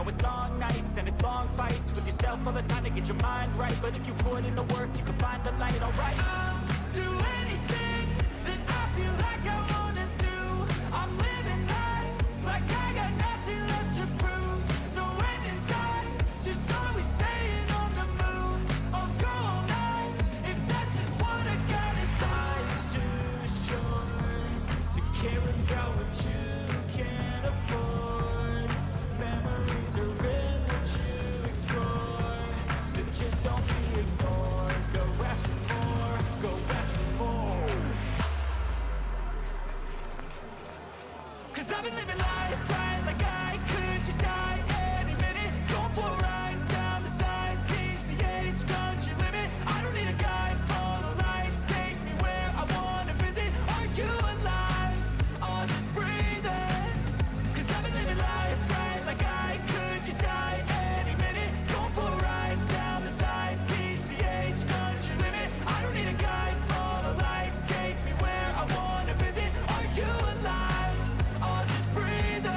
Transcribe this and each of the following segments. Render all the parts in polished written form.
know it's long nights and it's long fights with yourself all the time to get your mind right. But if you put in the work, you can find the light, alright. I'll do anything that I feel like I wanna do. I'm living life like I got nothing left to prove. No end in sight, just always staying on the move. I'll go all night if that's just what I gotta do. Life's too short to care about what you can't afford. Memories are in what you explore, so just don't be ignored. Go ask for more, go ask for more. 'Cause I've been living life right like I could just die any minute. Going for a ride down the side, PCH, country limit. I don't need a guide, follow lights, take me where I wanna visit. Are you alive? I'll just breathe in. 'Cause I've been living life right like I could just die any minute. Going for a ride down the side, PCH, country limit. I don't need a guide, follow lights, take me where I wanna visit. Are you alive? I'll just breathe in.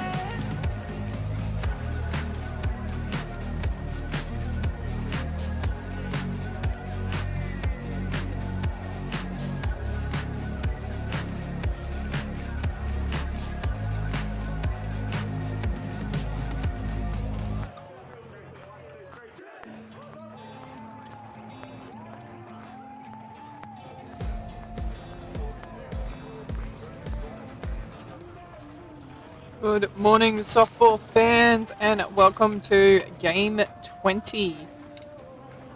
Good morning, softball fans, and welcome to Game 20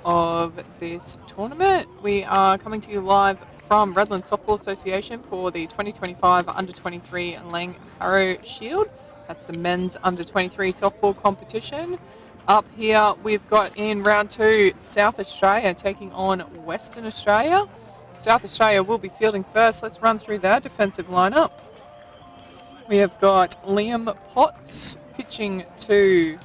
of this tournament. We are coming to you live from Redland Softball Association for the 2025 Under-23 Laing Harrow Shield. That's the men's Under-23 softball competition. Up here, we've got in round 2, South Australia taking on Western Australia. South Australia will be fielding first. Let's run through their defensive lineup. We have got Liam Potts pitching to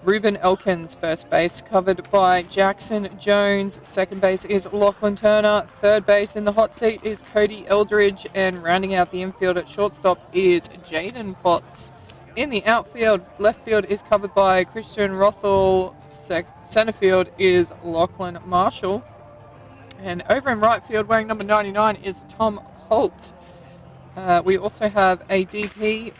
Ruben Elkins, first base, covered by Jackson Jones. Second base is Lachlan Turner. Third base in the hot seat is Cody Eldridge. And rounding out the infield at shortstop is Jaden Potts. In the outfield, left field is covered by Christian Rothel. Center field is Lachlan Marshall. And over in right field, wearing number 99, is Tom Holt. We also have a DP.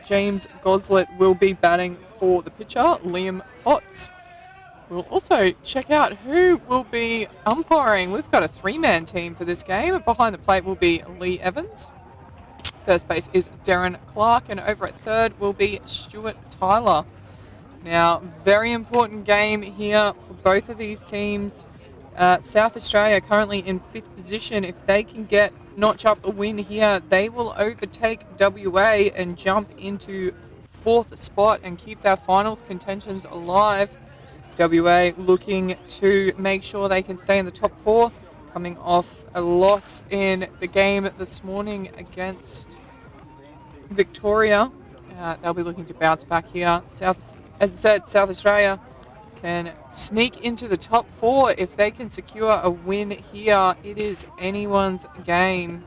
James Goslet will be batting for the pitcher, Liam Potts. We'll also check out who will be umpiring. We've got a 3-man team for this game. Behind the plate will be Lee Evans. First base is Darren Clark, and over at third will be Stuart Tyler. Now, very important game here for both of these teams. South Australia currently in 5th position. If they can notch up a win here, they will overtake WA and jump into 4th spot and keep their finals contentions alive. WA looking to make sure they can stay in the top 4, coming off a loss in the game this morning against Victoria. They'll be looking to bounce back here. As I said, South Australia can sneak into the top 4 if they can secure a win here. It is anyone's game.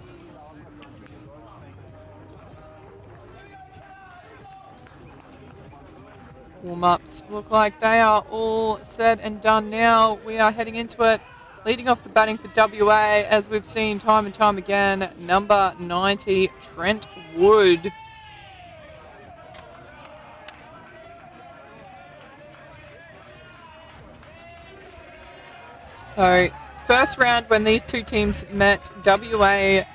Warm-ups look like they are all said and done now. We are heading into it. Leading off the batting for WA, as we've seen time and time again, number 90, Trent Wood. So, first round when these two teams met, WA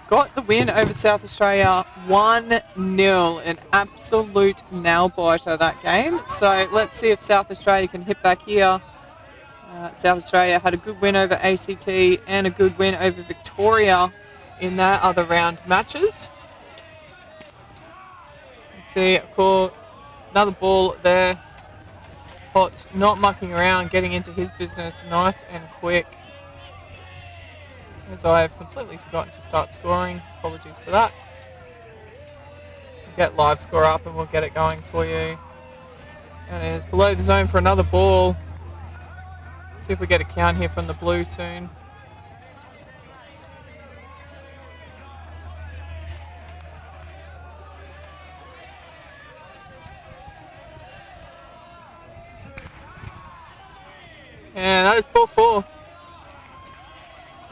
got the win over South Australia 1-0. An absolute nail-biter that game. So, let's see if South Australia can hit back here. South Australia had a good win over ACT and a good win over Victoria in their other round matches. You see, another ball there. Potts not mucking around, getting into his business nice and quick. As I have completely forgotten to start scoring. Apologies for that. We'll get live score up and we'll get it going for you. And it is below the zone for another ball. See if we get a count here from the blue soon. And that is ball 4.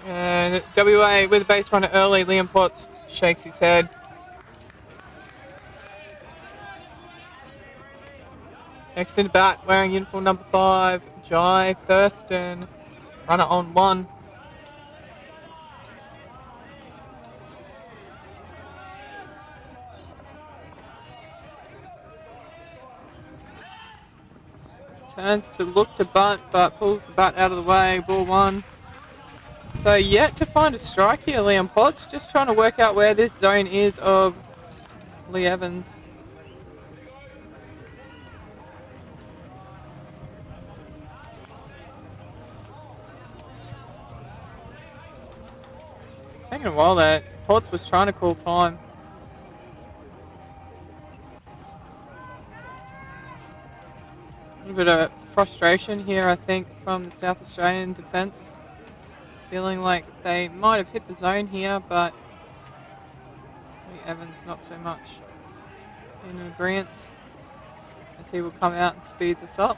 And WA with a base runner early. Liam Potts shakes his head. Next in bat, wearing uniform number 5, Jai Thurston. Runner on 1. Turns to look to bunt, but pulls the bat out of the way. Ball 1. So yet to find a strike here, Liam Potts. Just trying to work out where this zone is of Lee Evans. Taking a while there. Potts was trying to call time. A little bit of frustration here, I think, from the South Australian defence. Feeling like they might have hit the zone here, but Lee Evans not so much in agreement, as he will come out and speed this up.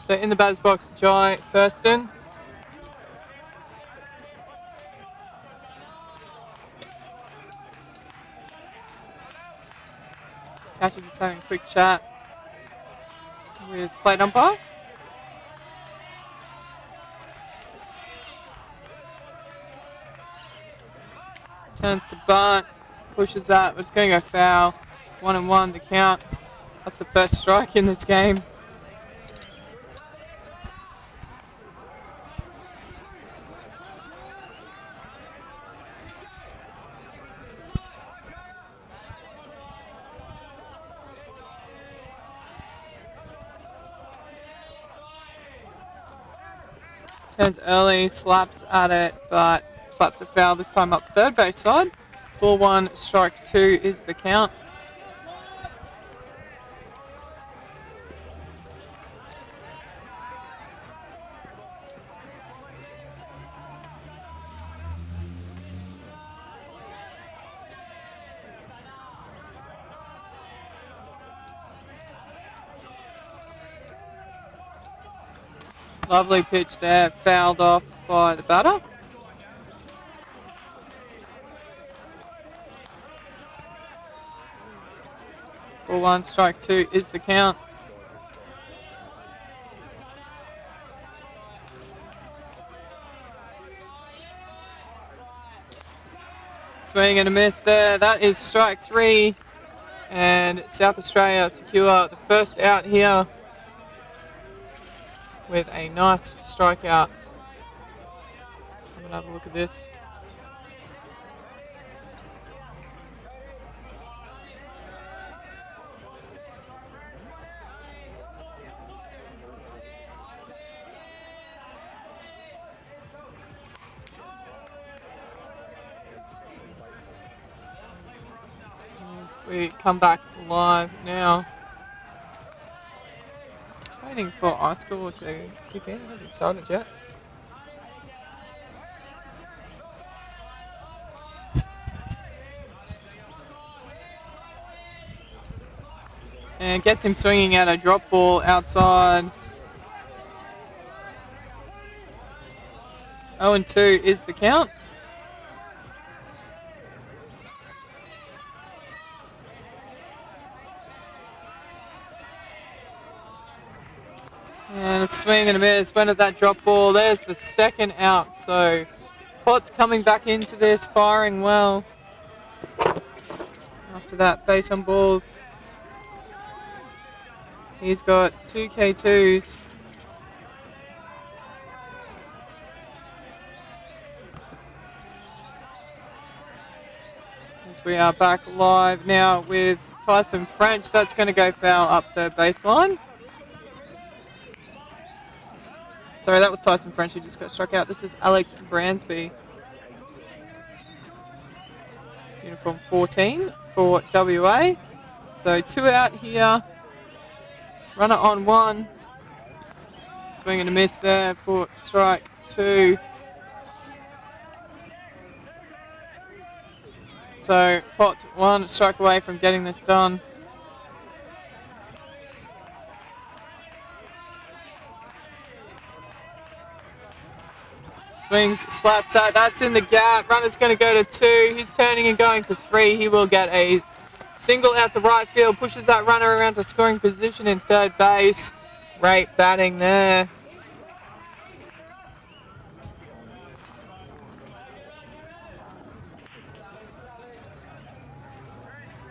So in the batter's box, Jai Thurston. Catcher just having a quick chat with plate umpire. Turns to bunt, pushes that, but it's going to go foul. 1-1 the count. That's the first strike in this game. Turns early, slaps at it, but slaps it foul this time up third base side. Ball 1, strike 2 is the count. Lovely pitch there, fouled off by the batter. Ball 1, strike 2 is the count. Swing and a miss there. That is strike 3. And South Australia secure the first out here with a nice strikeout. Have another look at this. As we come back live now. Waiting for iScore to kick in. It hasn't started yet. And gets him swinging at a drop ball outside. 0-2 is the count. And a swing and a miss. Went at that drop ball. There's the second out. So Potts coming back into this, firing well. After that, base on balls. He's got 2 K2s. As we are back live now with Tyson French. That's going to go foul up third baseline. Sorry, that was Tyson French who just got struck out. This is Alex Bransby. Uniform 14 for WA. So 2 out here. Runner on 1. Swing and a miss there for strike 2. So Potts 1 strike away from getting this done. Swings, slaps that. That's in the gap. Runner's going to go to 2. He's turning and going to 3. He will get a single out to right field. Pushes that runner around to scoring position in third base. Great batting there.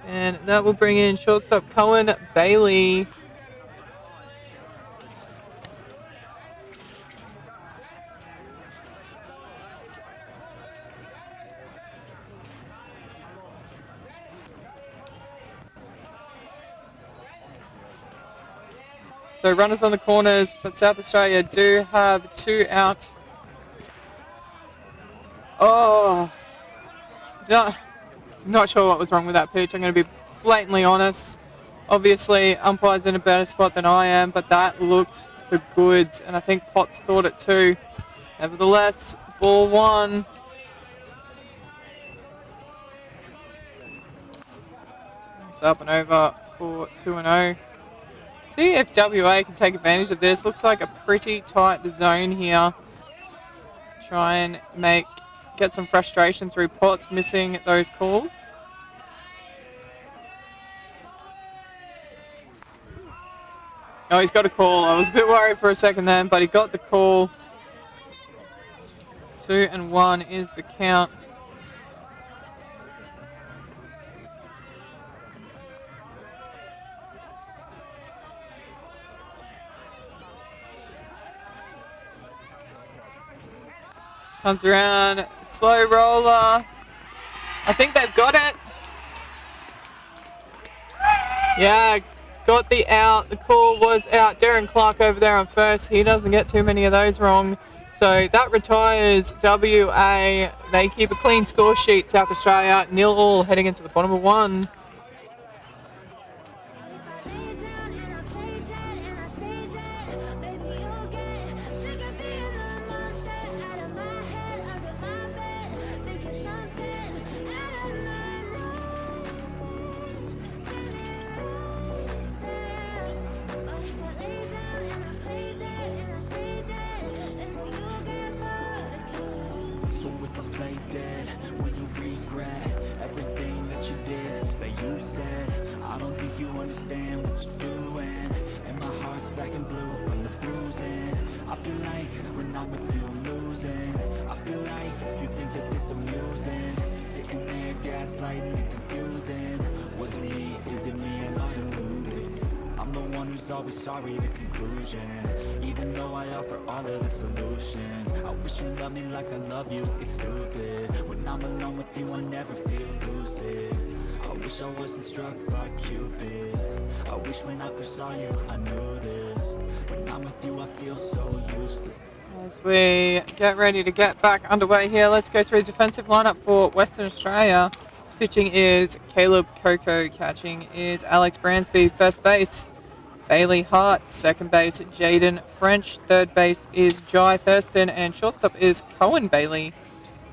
And that will bring in shortstop Cohen Bailey. So runners on the corners, but South Australia do have 2 out. Oh, not sure what was wrong with that pitch. I'm going to be blatantly honest. Obviously, umpire's in a better spot than I am, but that looked the goods, and I think Potts thought it too. Nevertheless, ball 1. It's up and over for 2-0. See if WA can take advantage of this. Looks like a pretty tight zone here. Try and get some frustration through Potts missing those calls. Oh, he's got a call. I was a bit worried for a second then, but he got the call. 2-1 is the count. Comes around, slow roller. I think they've got it. Yeah, got the out. The call was out. Darren Clark over there on first. He doesn't get too many of those wrong. So that retires WA. They keep a clean score sheet, South Australia. 0-0 heading into the bottom of 1. Always sorry, the conclusion. Even though I offer all of the solutions, I wish you loved me like I love you. It's stupid. When I'm alone with you, I never feel lucid. I wish I wasn't struck by Cupid. I wish when I first saw you, I knew this. When I'm with you, I feel so useless. As we get ready to get back underway here, let's go through the defensive lineup for Western Australia. Pitching is Caleb Coco. Catching is Alex Bransby. First base, Bailey Hart. Second base, Jaden French. Third base is Jai Thurston. And shortstop is Cohen Bailey.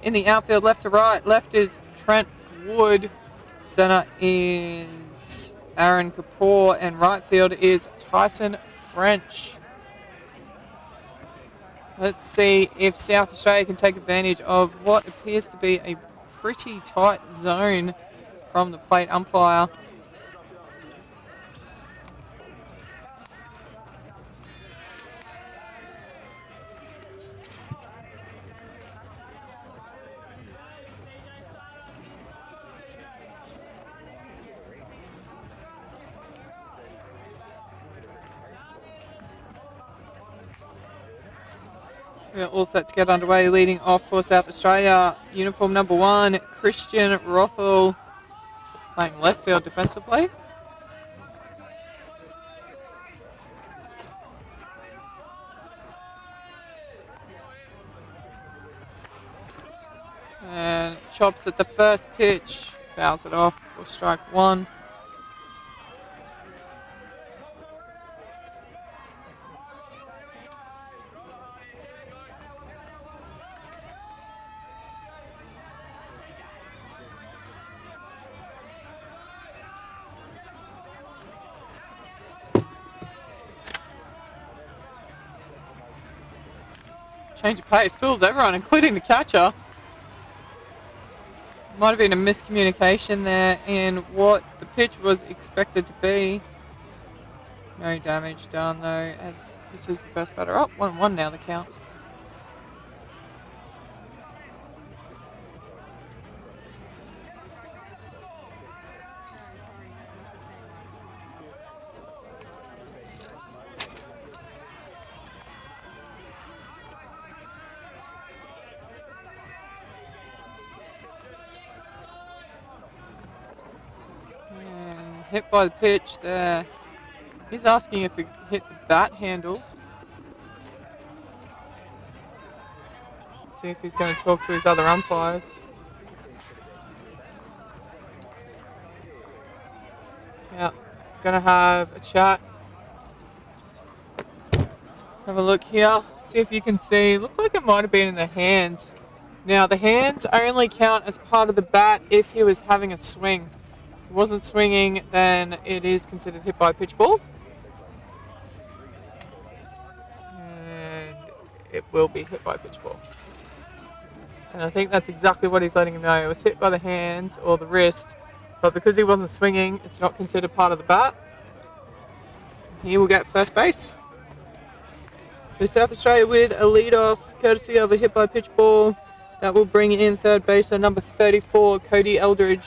In the outfield, left to right. Left is Trent Wood. Center is Aaron Kapoor. And right field is Tyson French. Let's see if South Australia can take advantage of what appears to be a pretty tight zone from the plate umpire. We're all set to get underway. Leading off for South Australia, uniform number 1, Christian Rothel, playing left field defensively. And chops at the first pitch, fouls it off for strike 1. Change of pace. Fools everyone, including the catcher. Might have been a miscommunication there in what the pitch was expected to be. No damage done though, as this is the first batter up. 1-1 now the count. And hit by the pitch there. He's asking if it hit the bat handle. See if he's going to talk to his other umpires. Yeah, going to have a chat. Have a look here. See if you can see. Looked like it might have been in the hands. Now, the hands only count as part of the bat if he was having a swing. If he wasn't swinging, then it is considered hit by a pitch ball. And it will be hit by a pitch ball. And I think that's exactly what he's letting him know. It was hit by the hands or the wrist, but because he wasn't swinging, it's not considered part of the bat. He will get first base. So South Australia with a lead-off, courtesy of a hit by pitch ball. That will bring in third baser number 34, Cody Eldridge.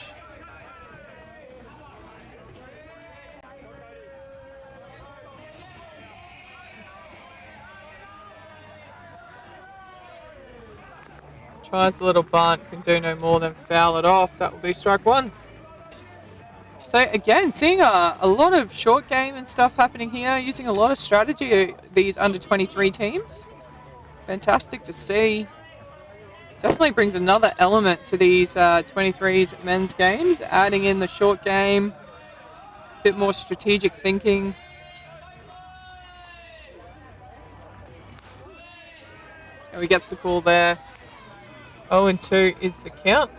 Tries a little bunt, can do no more than foul it off. That will be strike one. So again, seeing a lot of short game and stuff happening here, using a lot of strategy, these under 23 teams. Fantastic to see. Definitely brings another element to these 23s men's games, adding in the short game, a bit more strategic thinking. And he gets the call there. 0-2 is the count.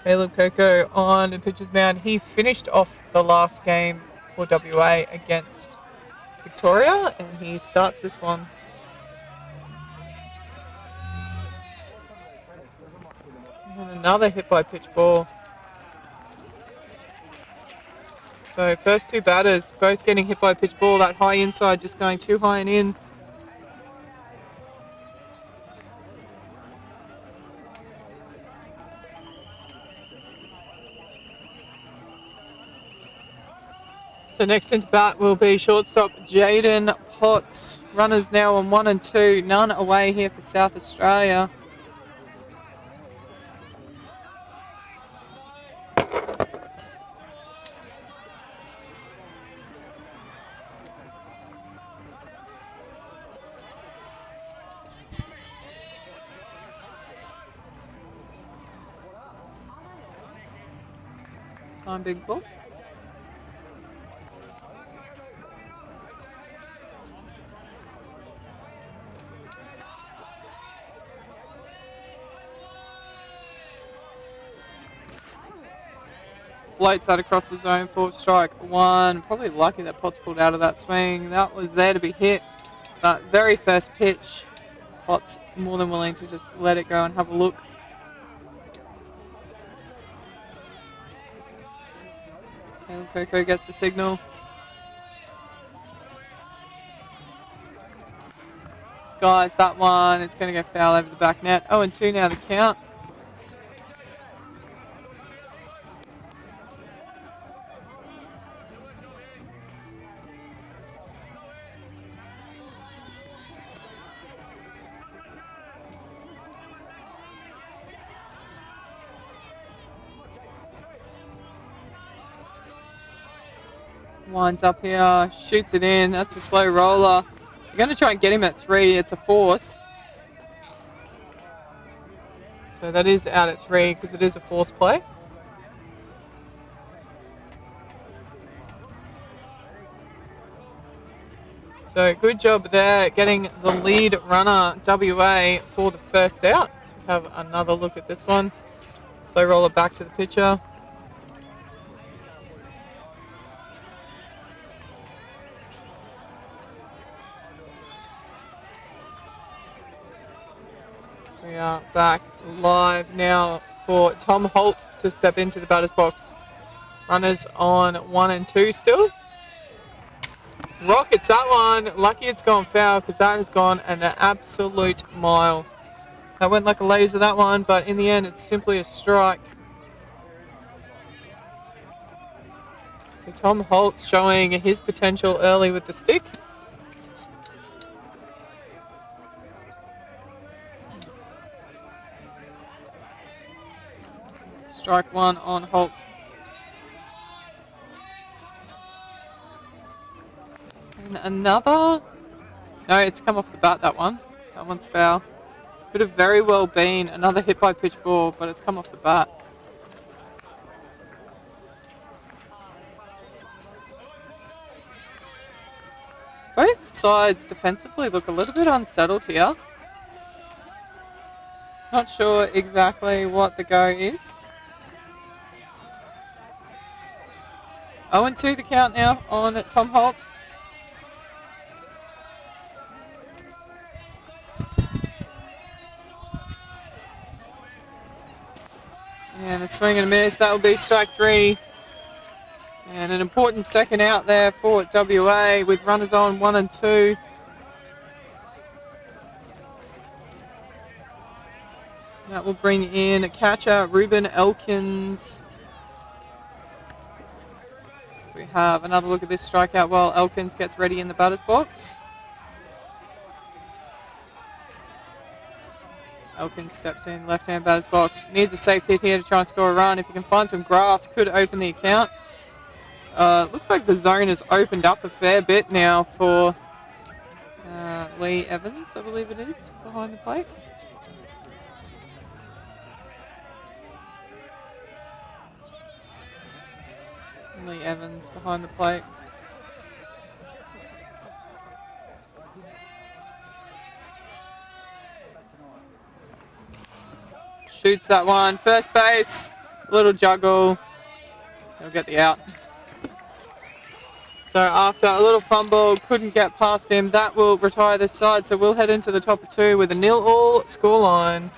Caleb Coco on the pitcher's mound. He finished off the last game for WA against Victoria, and he starts this one. And another hit by pitch ball. So first two batters both getting hit by pitch ball. That high inside just going too high and in. So next into bat will be shortstop Jaden Potts. Runners now on 1 and 2. None away here for South Australia. Time big ball. Floats that across the zone for strike one. Probably lucky that Potts pulled out of that swing. That was there to be hit. But very first pitch, Potts more than willing to just let it go and have a look. Caleb Coco gets the signal. Skies that one. It's going to go foul over the back net. 0-2 now the count. Winds up here, shoots it in. That's a slow roller. You're going to try and get him at 3. It's a force. So that is out at 3 because it is a force play. So good job there getting the lead runner WA for the first out. So we have another look at this one. Slow roller back to the pitcher. back live now for Tom Holt to step into the batter's box. Runners on 1 and 2 still. Rockets that one. Lucky it's gone foul because that has gone an absolute mile. That went like a laser, that one, but in the end it's simply a strike. So Tom Holt showing his potential early with the stick. Strike one on Holt. And another. No, it's come off the bat, that one. That one's foul. Could have very well been another hit by pitch ball, but it's come off the bat. Both sides defensively look a little bit unsettled here. Not sure exactly what the go is. 0-2 the count now on Tom Holt. And a swing and a miss. That will be strike three. And an important second out there for WA with runners on 1 and 2. That will bring in a catcher, Ruben Elkins. So we have another look at this strikeout while Elkins gets ready in the batter's box. Elkins steps in, left-hand batter's box. Needs a safe hit here to try and score a run. If he can find some grass, could open the account. Looks like the zone has opened up a fair bit now for Lee Evans, I believe it is, behind the plate. Lee Evans behind the plate. Shoots that one. First base. Little juggle. He'll get the out. So after a little fumble, couldn't get past him. That will retire this side. So we'll head into the top of 2 with a 0-0 scoreline.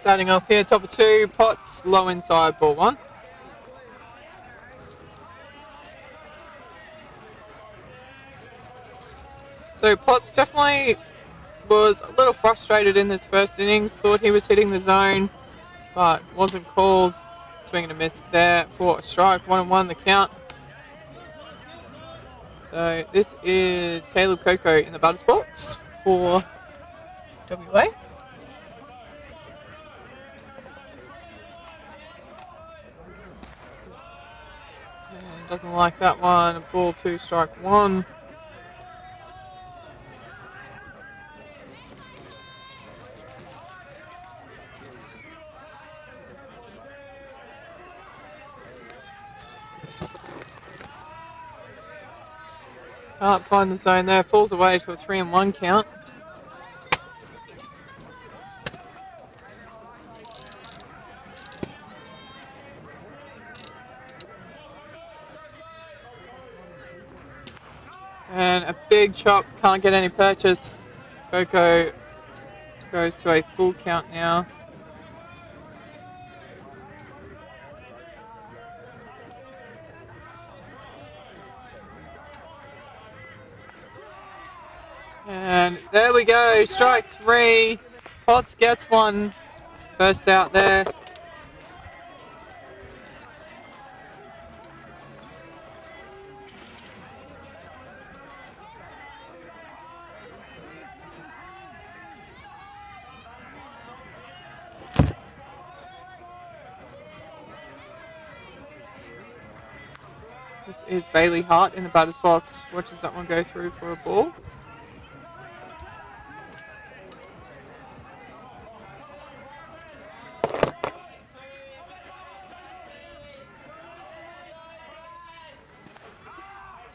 Starting off here, top of 2, Potts, low inside, ball 1. So Potts definitely was a little frustrated in this first innings, thought he was hitting the zone, but wasn't called. Swing and a miss there for a strike, 1-1 the count. So this is Caleb Coco in the batter's box for WA. Doesn't like that one. Ball 2, strike 1. Can't find the zone there. Falls away to a 3-1 count. And a big chop. Can't get any purchase. Coco goes to a full count now. And there we go. Strike 3. Potts gets one. First out there. This is Bailey Hart in the batter's box. Watches that one go through for a ball.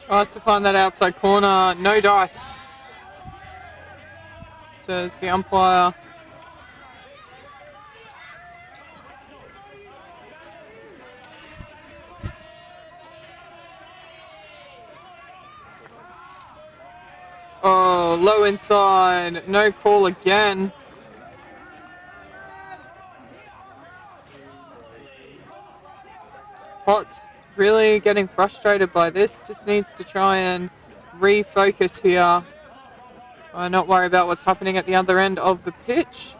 Tries to find that outside corner. No dice, says the umpire. Oh, low inside. No call again. Potts really getting frustrated by this. Just needs to try and refocus here. Try and not worry about what's happening at the other end of the pitch.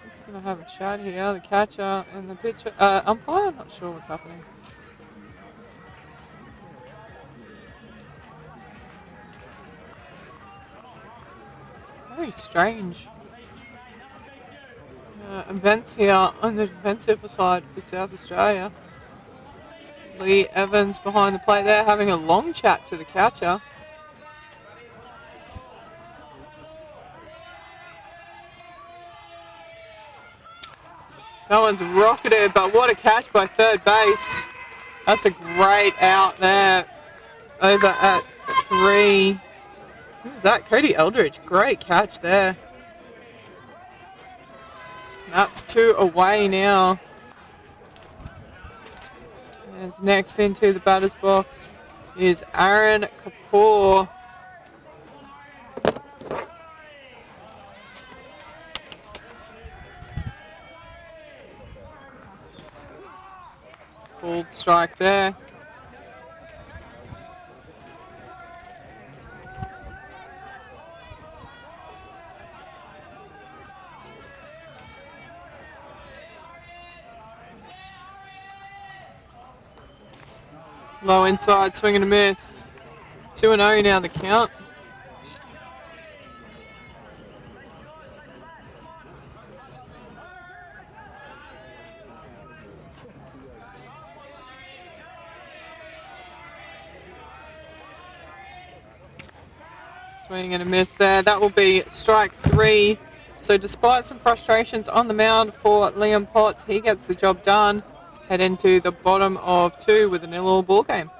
Just going to have a chat here. The catcher and the pitcher. Umpire? Not sure what's happening. Very strange events here on the defensive side for South Australia. Lee Evans behind the plate there having a long chat to the catcher. That one's rocketed, but what a catch by third base. That's a great out there over at 3. Who was that? Cody Eldridge. Great catch there. That's 2 away now. As next into the batter's box is Aaron Kapoor. Called strike there. Low inside, swing and a miss. 2-0 now the count. Swing and a miss there. That will be strike 3. So despite some frustrations on the mound for Liam Potts, he gets the job done. Head into the bottom of 2 with a 0-0 ball game.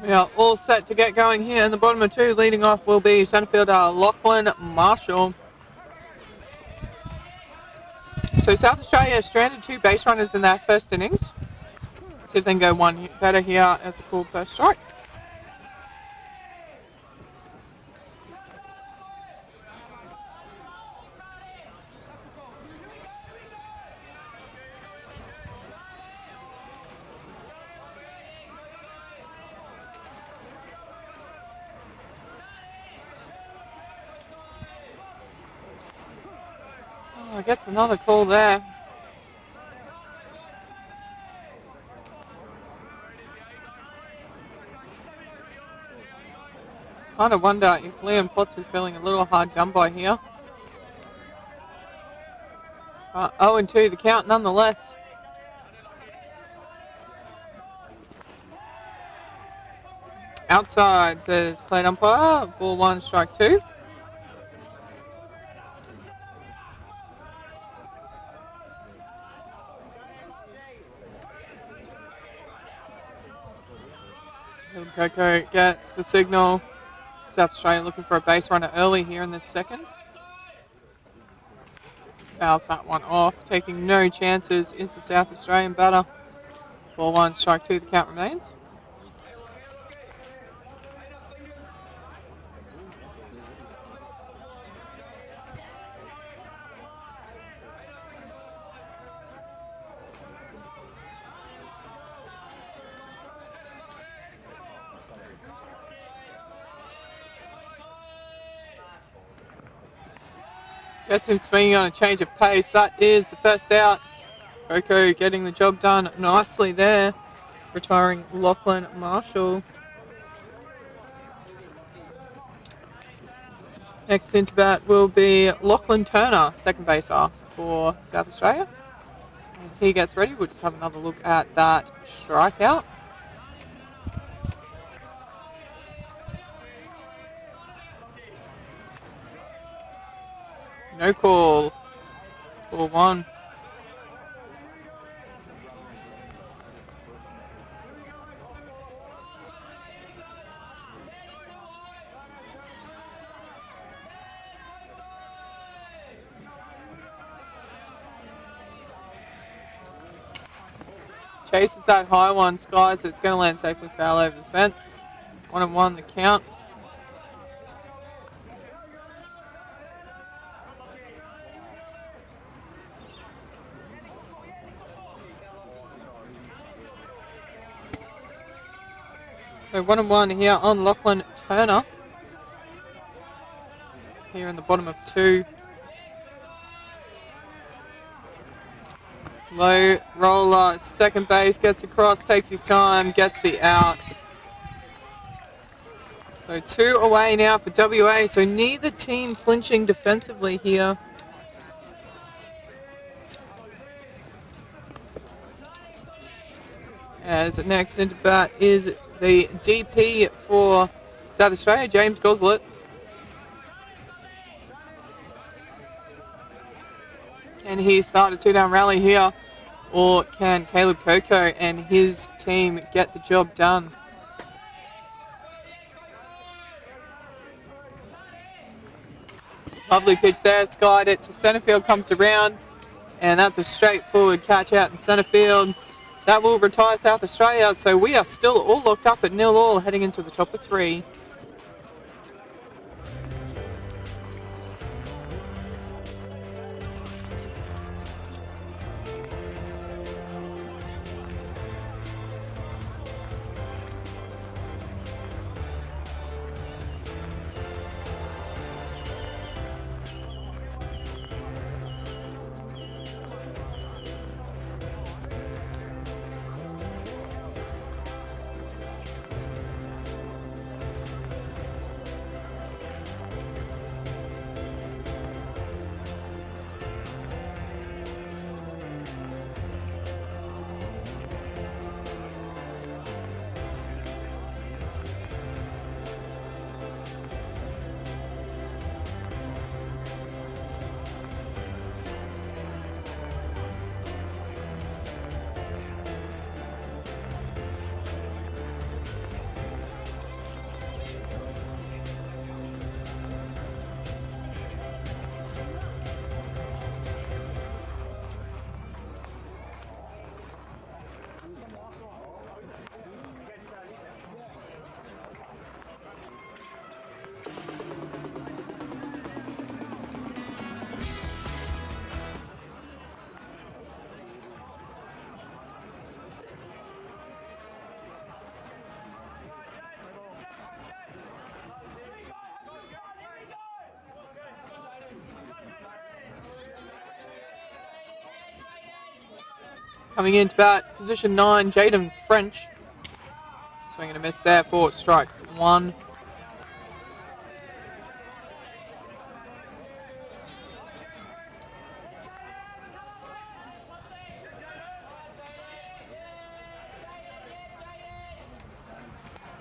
We are all set to get going here in the bottom of 2. Leading off will be centre fielder Lachlan Marshall. So South Australia stranded 2 base runners in their first innings. See if they can go one better here as a cool first strike. Oh, gets another call there. Kind of wonder if Liam Potts is feeling a little hard done by here. 0-2 the count nonetheless. Outside says plate umpire, ball 1, strike 2. Coco gets the signal. South Australia looking for a base runner early here in this second. Fouls that one off. Taking no chances is the South Australian batter. Ball 1, strike 2, the count remains. Gets him swinging on a change of pace. That is the first out. Coco getting the job done nicely there. Retiring Lachlan Marshall. Next into bat will be Lachlan Turner, second baser for South Australia. As he gets ready, we'll just have another look at that strikeout. No call. Ball 1. Chases that high one, skies. It's going to land safely foul over the fence. 1-1 the count. So 1-1 here on Lachlan Turner. Here in the bottom of 2. Low roller, second base, gets across, takes his time, gets the out. So 2 away now for WA. So neither team flinching defensively here. As next into bat is the DP for South Australia, James Goslet. Can he start a 2-down rally here? Or can Caleb Coco and his team get the job done? Lovely pitch there, skied it to centre field, comes around. And that's a straightforward catch out in centre field. That will retire South Australia, so we are still all locked up at 0-0 heading into the top of 3. Coming into bat, position 9, Jaden French. Swing and a miss there for strike 1.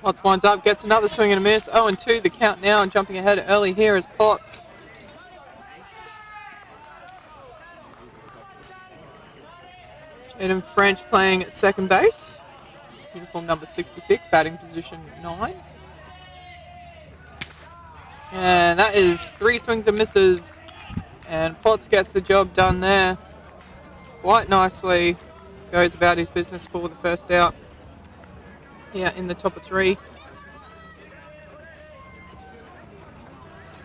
Potts winds up, gets another swing and a miss. 0-2 the count now, and jumping ahead early here is Potts. Jaden French playing at second base. Uniform number 66, batting position 9. And that is 3 swings and misses. And Potts gets the job done there. Quite nicely. Goes about his business for the first out. Yeah, in the top of 3.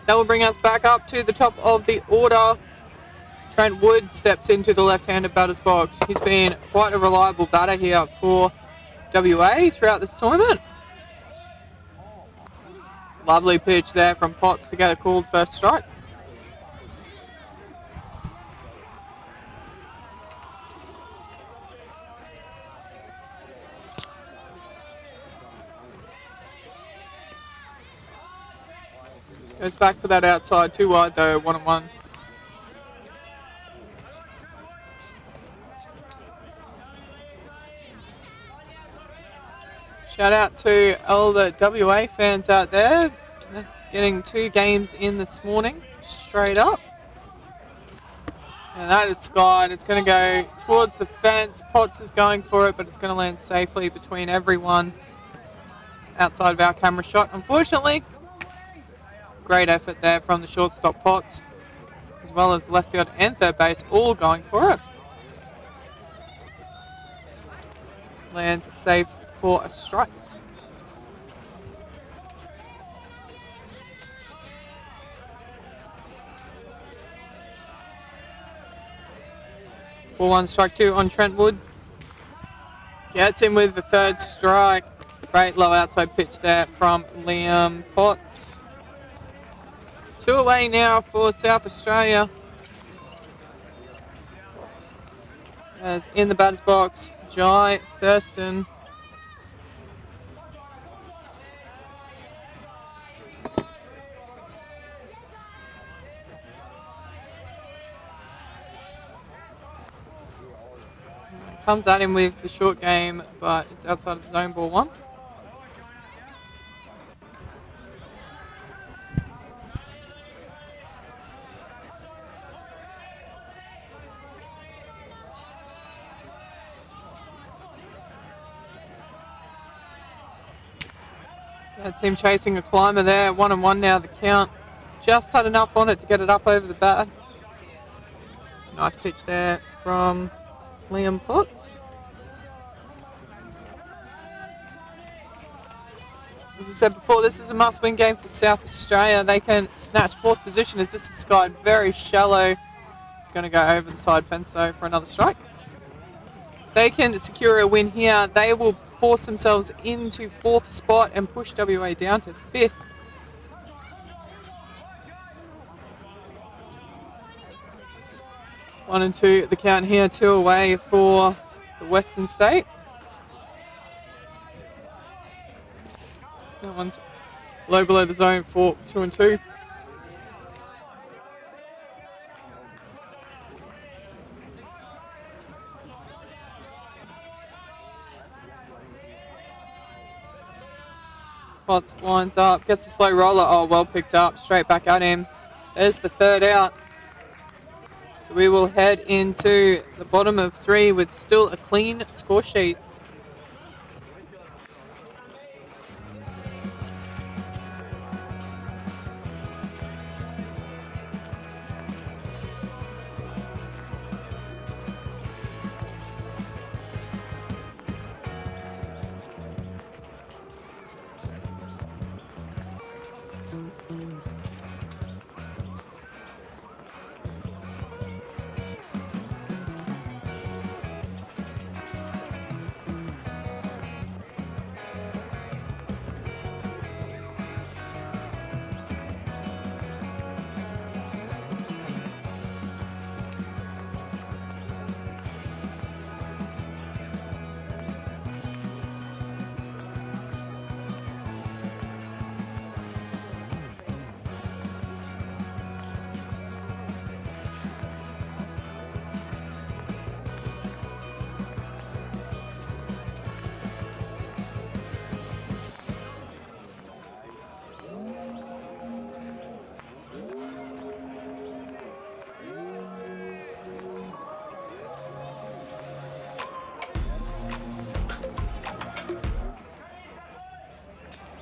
That will bring us back up to the top of the order. Trent Wood steps into the left-handed batter's box. He's been quite a reliable batter here for WA throughout this tournament. Lovely pitch there from Potts to get a called first strike. Goes back for that outside, 2 wide though, 1-1. Shout out to all the WA fans out there. Getting 2 games in this morning, straight up. And that is skied. It's going to go towards the fence. Potts is going for it, but it's going to land safely between everyone outside of our camera shot. Unfortunately, great effort there from the shortstop Potts, as well as left field and third base, all going for it. Lands safe for a strike. Ball 1, strike 2 on Trent Wood. Gets in with the third strike. Great low outside pitch there from Liam Potts. 2 away now for South Australia. As in the batter's box, Jai Thurston. Comes at him with the short game, but it's outside of the zone, ball 1. That's him chasing a climber there. 1-1 now the count. Just had enough on it to get it up over the bat. Nice pitch there from Liam Potts. As I said before, this is a must-win game for South Australia. They can snatch 4th position as this is skied very shallow. It's going to go over the side fence though for another strike. They can secure a win here. They will force themselves into 4th spot and push WA down to 5th. One and 2 the count here, 2 away for the Western State. That one's low below the zone for 2 and 2. Potts winds up, gets a slow roller. Oh, well picked up, straight back at him. There's the third out. So we will head into the bottom of 3 with still a clean score sheet.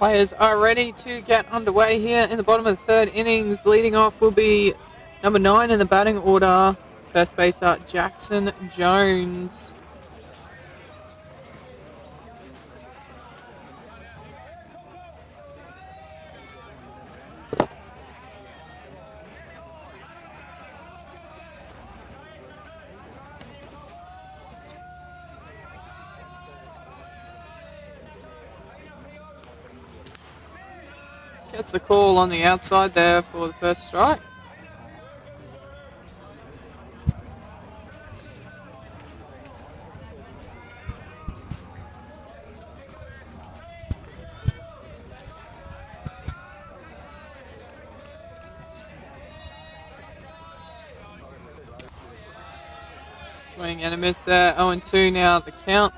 Players are ready to get underway here in the bottom of the third innings. Leading off will be number 9 in the batting order, first baser Jackson Jones. Gets the call on the outside there for the first strike. Swing and a miss there. 0-2 now the count.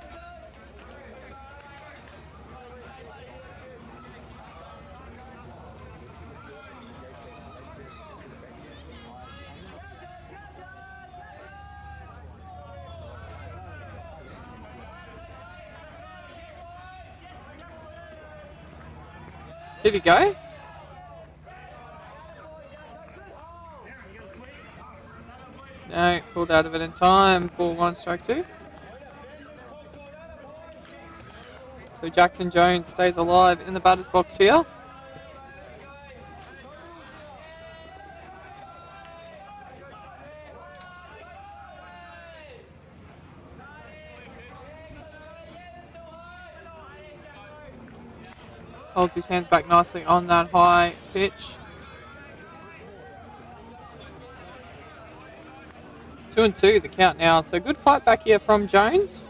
Did he go? No, pulled out of it in time. Ball 1, strike 2. So Jackson Jones stays alive in the batter's box here. Holds his hands back nicely on that high pitch. 2-2 the count now. So good fight back here from Jones.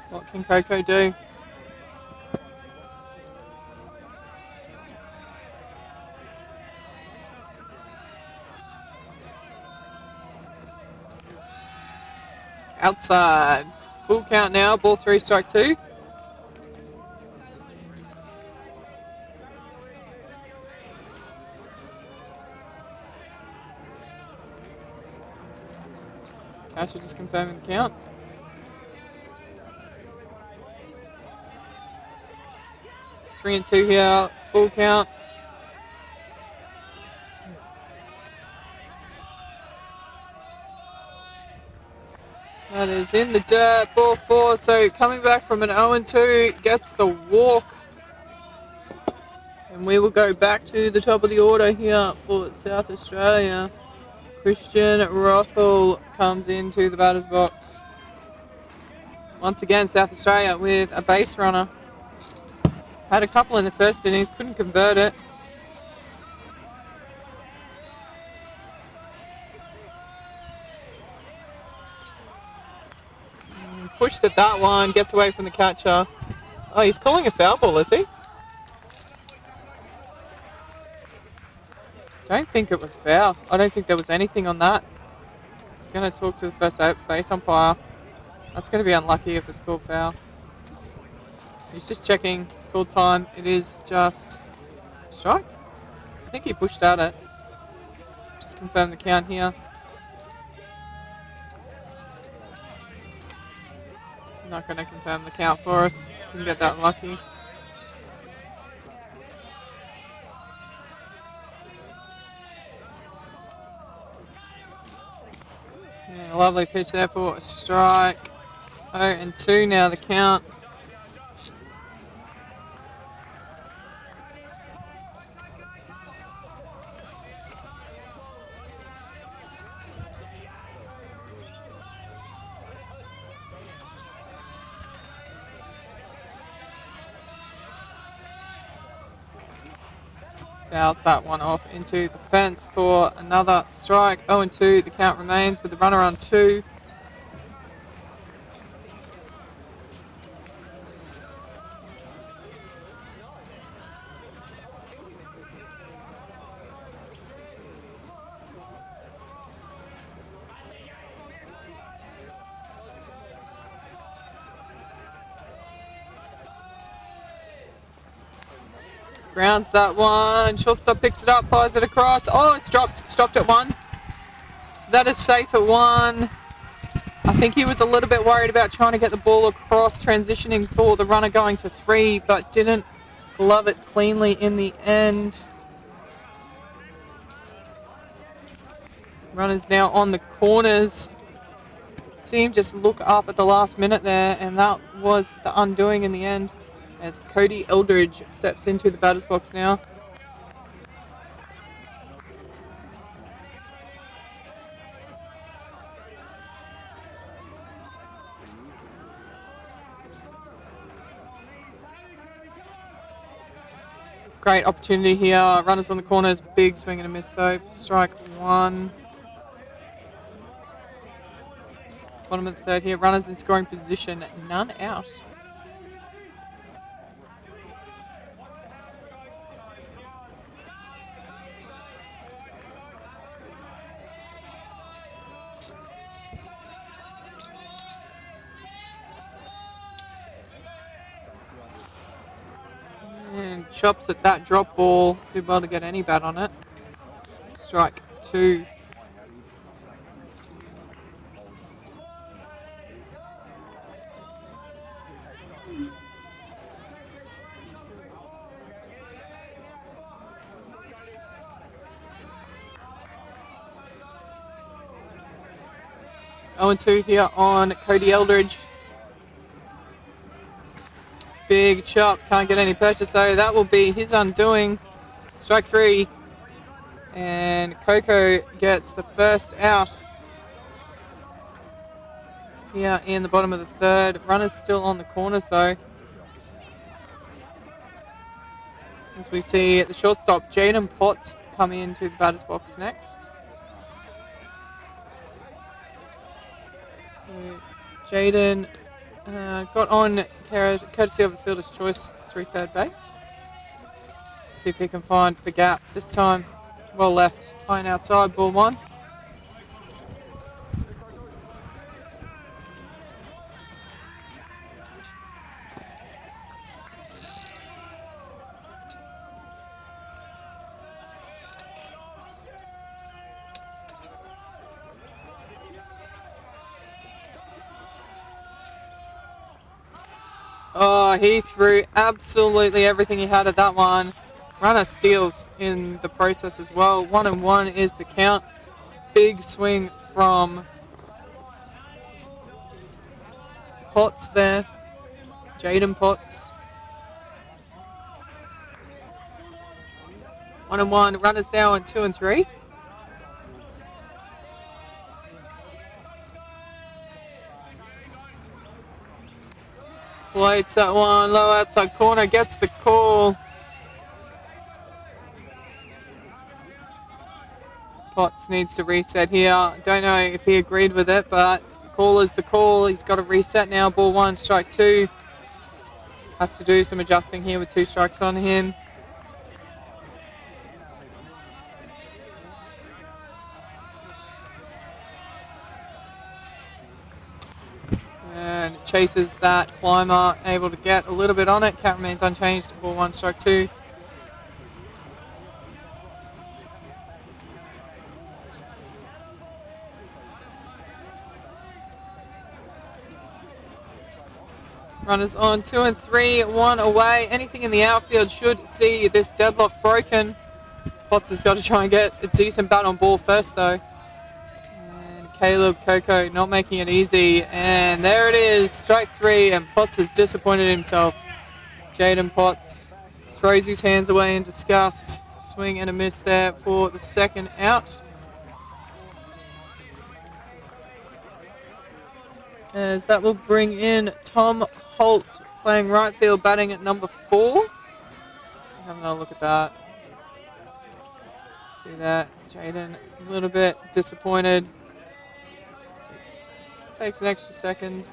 What can Coco do? Outside. Full count now. Ball 3, strike 2. Casher just confirming the count. Three and 2 here, full count. That is in the dirt, ball 4. So coming back from an 0-2, gets the walk. And we will go back to the top of the order here for South Australia. Christian Rothel comes into the batter's box. Once again, South Australia with a base runner. Had a couple in the first innings, couldn't convert it. Pushed at that one, gets away from the catcher. Oh, he's calling a foul ball, is he? Don't think it was foul. I don't think there was anything on that. He's going to talk to the first base umpire. That's going to be unlucky if it's called foul. He's just checking full time. It is just a strike. I think he pushed at it. Just confirm the count here. Not going to confirm the count for us. Didn't get that lucky. Yeah, lovely pitch there for a strike. 0-2 now the count. Fouls that one off into the fence for another strike. 0-2 the count remains with the runner on 2. Grounds that one. Shortstop picks it up, fires it across. Oh, it's dropped. It's dropped at 1. So that is safe at 1. I think he was a little bit worried about trying to get the ball across, transitioning for the runner going to 3, but didn't glove it cleanly in the end. Runners now on the corners. See him just look up at the last minute there, and that was the undoing in the end as Cody Eldridge steps into the batter's box now. Great opportunity here. Runners on the corners. Big swing and a miss though. Strike 1. Bottom of the third here. Runners in scoring position. None out. And chops at that drop ball. Too well to get any bat on it. Strike 2. Oh, and 2 here on Cody Eldridge. Big chop, can't get any purchase, so that will be his undoing. Strike 3. And Coco gets the first out here in the bottom of the third. Runners still on the corners though. As we see the shortstop, Jaden Potts, come into the batter's box next. So Jaden got on courtesy of a fielder's choice through third base. See if he can find the gap this time. Well left, line outside, ball 1. Oh, he threw absolutely everything he had at that one. Runner steals in the process as well. 1-1 is the count. Big swing from Potts there. Jaden Potts. 1-1. Runners now on 2 and 3. Floats that one, low outside corner, gets the call. Potts needs to reset here. Don't know if he agreed with it, but call is the call. He's got to reset now. Ball 1, strike 2. Have to do some adjusting here with 2 strikes on him. And chases that climber, able to get a little bit on it. Count remains unchanged. Ball 1, strike 2. Runners on 2 and 3, 1 away. Anything in the outfield should see this deadlock broken. Potts has got to try and get a decent bat on ball first though. Caleb Coco not making it easy, and there it is, strike 3, and Potts has disappointed himself. Jaden Potts throws his hands away in disgust. Swing and a miss there for the second out. As that will bring in Tom Holt playing right field, batting at number 4. Have another look at that. See that, Jaden a little bit disappointed. Takes an extra second.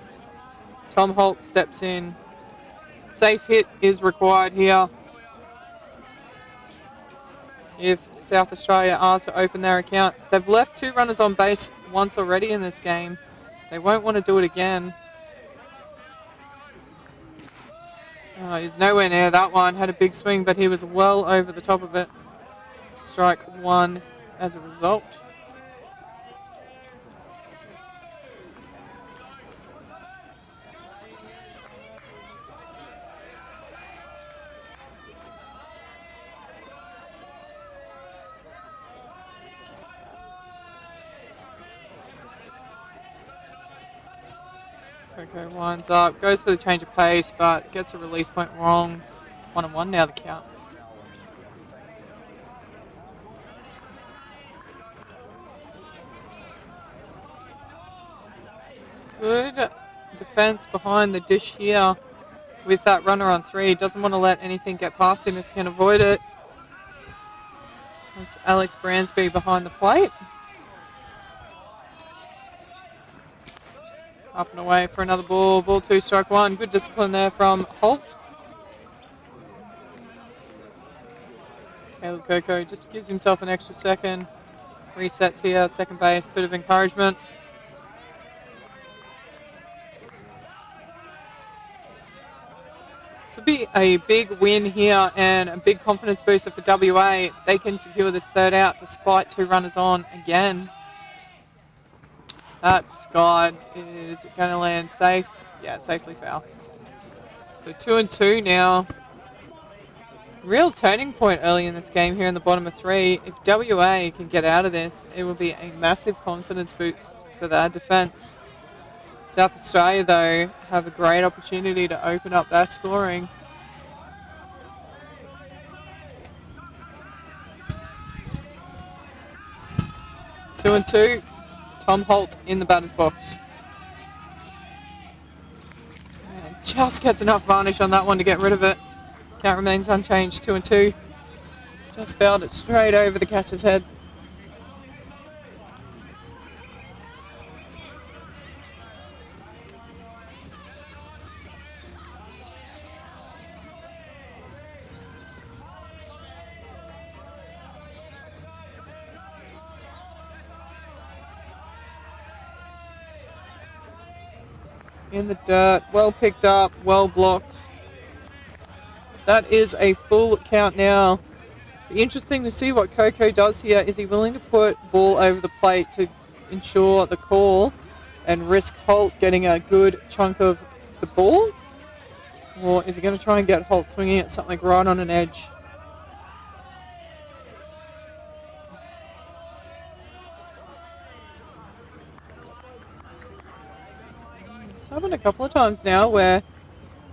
Tom Holt steps in. Safe hit is required here if South Australia are to open their account. They've left 2 runners on base once already in this game. They won't want to do it again. Oh, he's nowhere near that one. Had a big swing, but he was well over the top of it. Strike 1 as a result. Coco winds up, goes for the change of pace, but gets a release point wrong. 1-1 now the count. Good defense behind the dish here with that runner on 3. Doesn't want to let anything get past him if he can avoid it. That's Alex Bransby behind the plate. Up and away for another ball. Ball 2, strike 1. Good discipline there from Holt. Caleb Coco just gives himself an extra second. Resets here, second base, bit of encouragement. This will be a big win here and a big confidence booster for WA. They can secure this third out despite 2 runners on again. That Scott is going to land safe. Yeah, safely foul. So 2-2 now. Real turning point early in this game here in the bottom of 3. If WA can get out of this, it will be a massive confidence boost for their defence. South Australia, though, have a great opportunity to open up their scoring. Two and two. Tom Holt in the batter's box. And just gets enough varnish on that one to get rid of it. Count remains unchanged, 2-2. Just fouled it straight over the catcher's head. In the dirt, well picked up, well blocked. That is a full count now. Be interesting to see what Coco does here. Is he willing to put ball over the plate to ensure the call and risk Holt getting a good chunk of the ball? Or is he going to try and get Holt swinging at something right on an edge? It's happened a couple of times now where,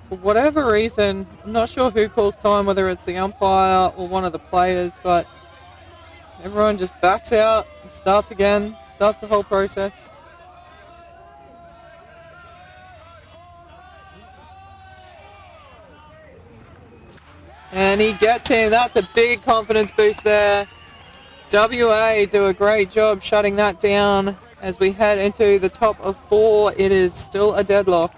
for whatever reason, I'm not sure who calls time, whether it's the umpire or one of the players, but everyone just backs out and starts again, starts the whole process. And he gets him. That's a big confidence boost there. WA do a great job shutting that down. As we head into the top of 4, it is still a deadlock.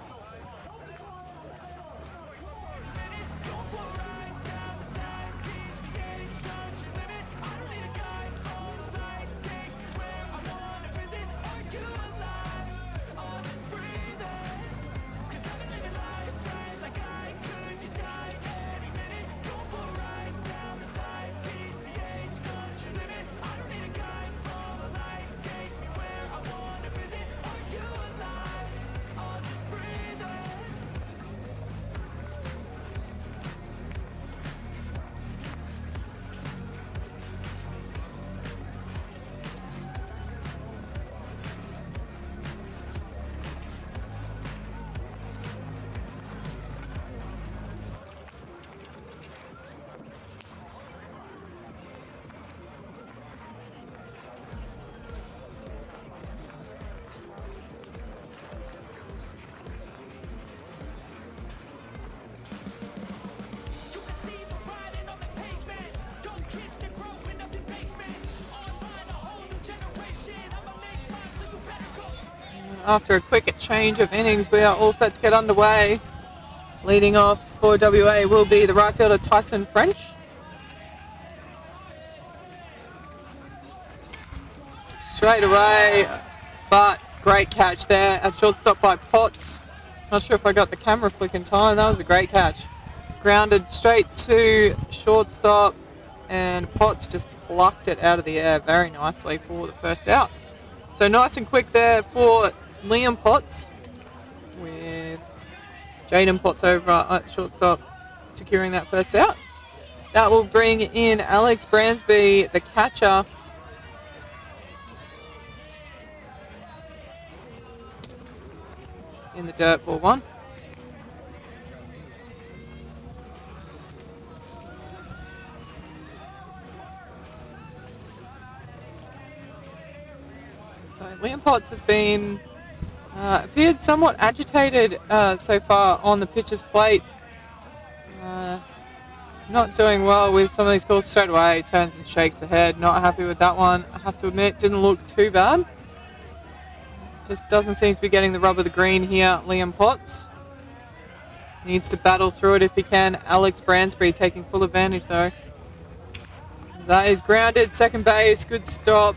After a quick change of innings, we are all set to get underway. Leading off for WA will be the right fielder Tyson French. Straight away, but great catch there at shortstop by Potts. Not sure if I got the camera flick in time. That was a great catch. Grounded straight to shortstop, and Potts just plucked it out of the air very nicely for the first out. So nice and quick there for Liam Potts, with Jaden Potts over at shortstop securing that first out. That will bring in Alex Bransby, the catcher. in the dirt, ball one. So Liam Potts has been appeared somewhat agitated so far on the pitcher's plate. Not doing well with some of these calls straight away. Turns and shakes the head. Not happy with that one. I have to admit, didn't look too bad. Just doesn't seem to be getting the rub of the green here, Liam Potts. Needs to battle through it if he can. Alex Bransbury taking full advantage though. That is grounded, second base, good stop.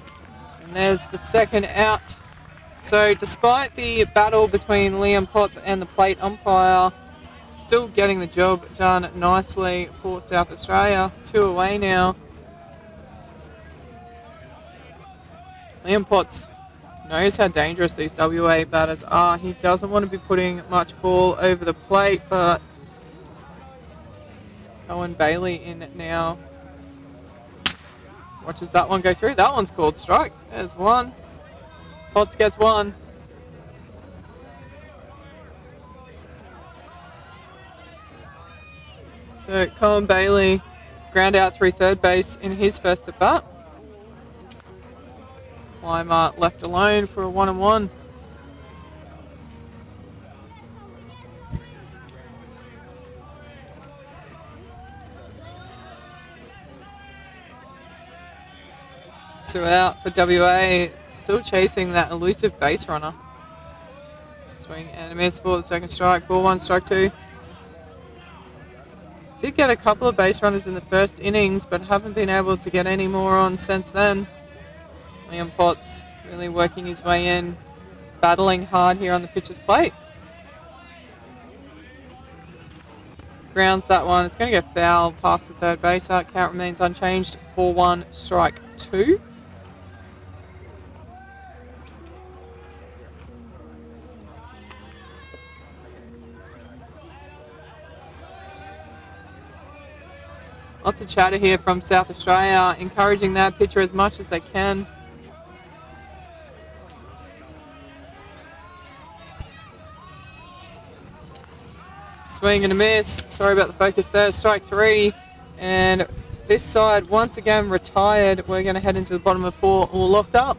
And there's the second out. So despite the battle between Liam Potts and the plate umpire, still getting the job done nicely for South Australia. 2 away now. Liam Potts knows how dangerous these WA batters are. He doesn't want to be putting much ball over the plate, but Cohen Bailey in it now. Watches that one go through. That one's called strike. There's one. Potts gets one. So Cohen Bailey ground out through third base in his first at bat. Clymer left alone for a 1-1. Two out for WA, still chasing that elusive base runner. Swing and a miss for the second strike. Ball one, strike two. Did get a couple of base runners in the first innings, but haven't been able to get any more on since then. Liam Potts really working his way in, battling hard here on the pitcher's plate. Grounds that one. It's going to go foul past the third base. Count remains unchanged. Ball one, strike two. Lots of chatter here from South Australia, encouraging that pitcher as much as they can. Swing and a miss. Sorry about the focus there. Strike three. And this side once again retired. We're going to head into the bottom of four, all locked up.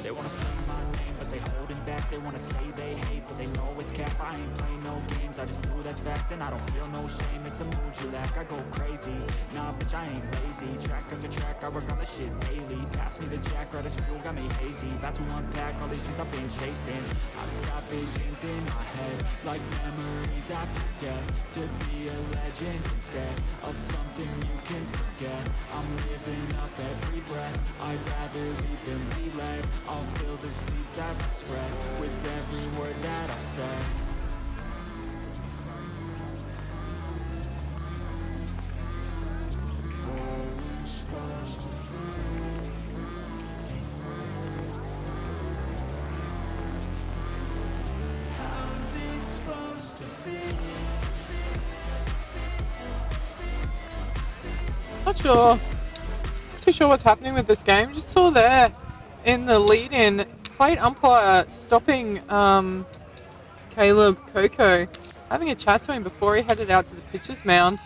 They wanna say my name, but they holding back. They wanna say they hate, but they know it's cap. I ain't playing no games, I just do that's fact. And I don't feel no shame, it's a mood you lack. I go crazy, nah bitch I ain't lazy. Track after track, I work on the shit daily. Pass me the jack, right as fuel, got me hazy. About to unpack all these things I've been chasing. I've got visions in my head, like memories after death. To be a legend instead of something you can forget. I'm living up every breath, I'd rather lead than be led. I'll fill the seats as I spread with every word that I've said. Not too sure what's happening with this game. Just saw there in the lead-in, plate umpire stopping Caleb Coco, having a chat to him before he headed out to the pitcher's mound.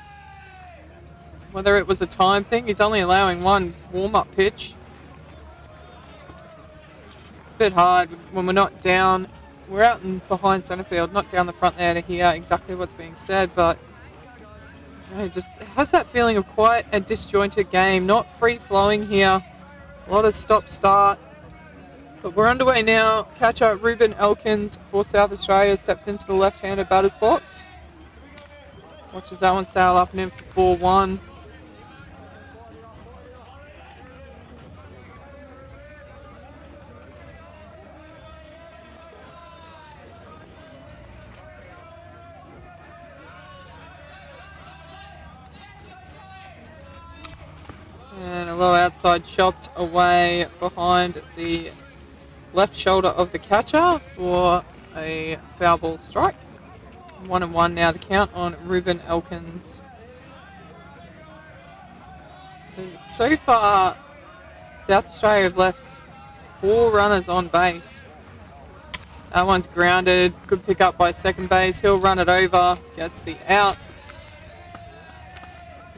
Whether it was a time thing, he's only allowing one warm-up pitch. It's a bit hard when we're not down. We're out in behind centre field, not down the front there to hear exactly what's being said, but just has that feeling of quite a disjointed game, not free-flowing here. A lot of stop-start. But we're underway now. Catcher Ruben Elkins for South Australia steps into the left-handed batter's box. Watches that one sail up and in for ball one. And a low outside chopped away behind the left shoulder of the catcher for a foul ball strike. 1-1 now the count on Ruben Elkins. So far South Australia have left 4 runners on base. That one's grounded. Good pick up by second base. He'll run it over. Gets the out.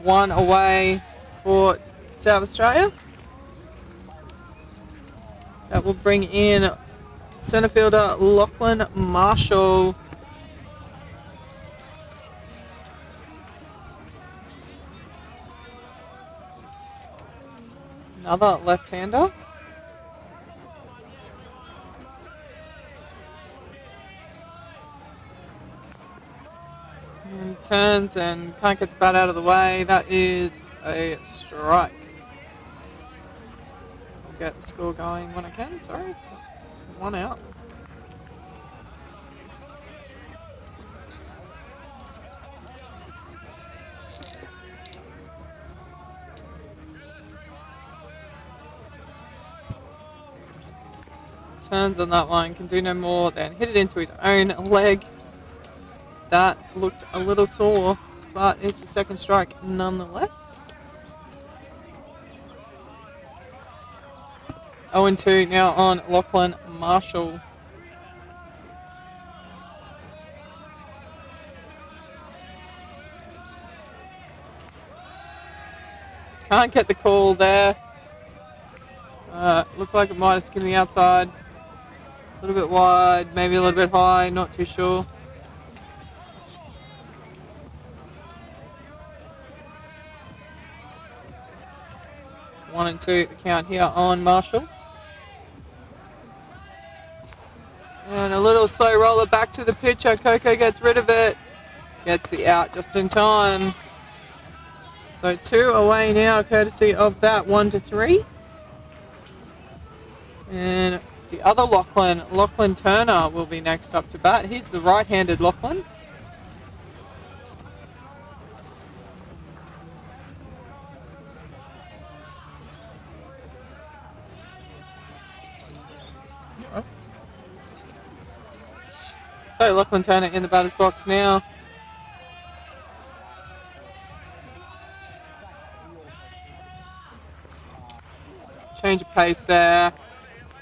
1 away for South Australia. That will bring in centre fielder Lachlan Marshall. Another left-hander. And turns and can't get the bat out of the way. That is a strike. I'll get the score going when I can. Sorry, that's 1 out. Turns on that one, can do no more than hit it into his own leg. That looked a little sore, but it's a second strike nonetheless. 0-2 now on Lachlan Marshall. Can't get the call there. Looked like it might have skimmed the outside. A little bit wide, maybe a little bit high, not too sure. One and two, the count here on Marshall. And a little slow roller back to the pitcher. Coco gets rid of it. Gets the out just in time. So 2 away now, courtesy of that 1-3. And the other Lachlan Turner, will be next up to bat. He's the right-handed Lachlan. So Lachlan Turner in the batter's box now. Change of pace there.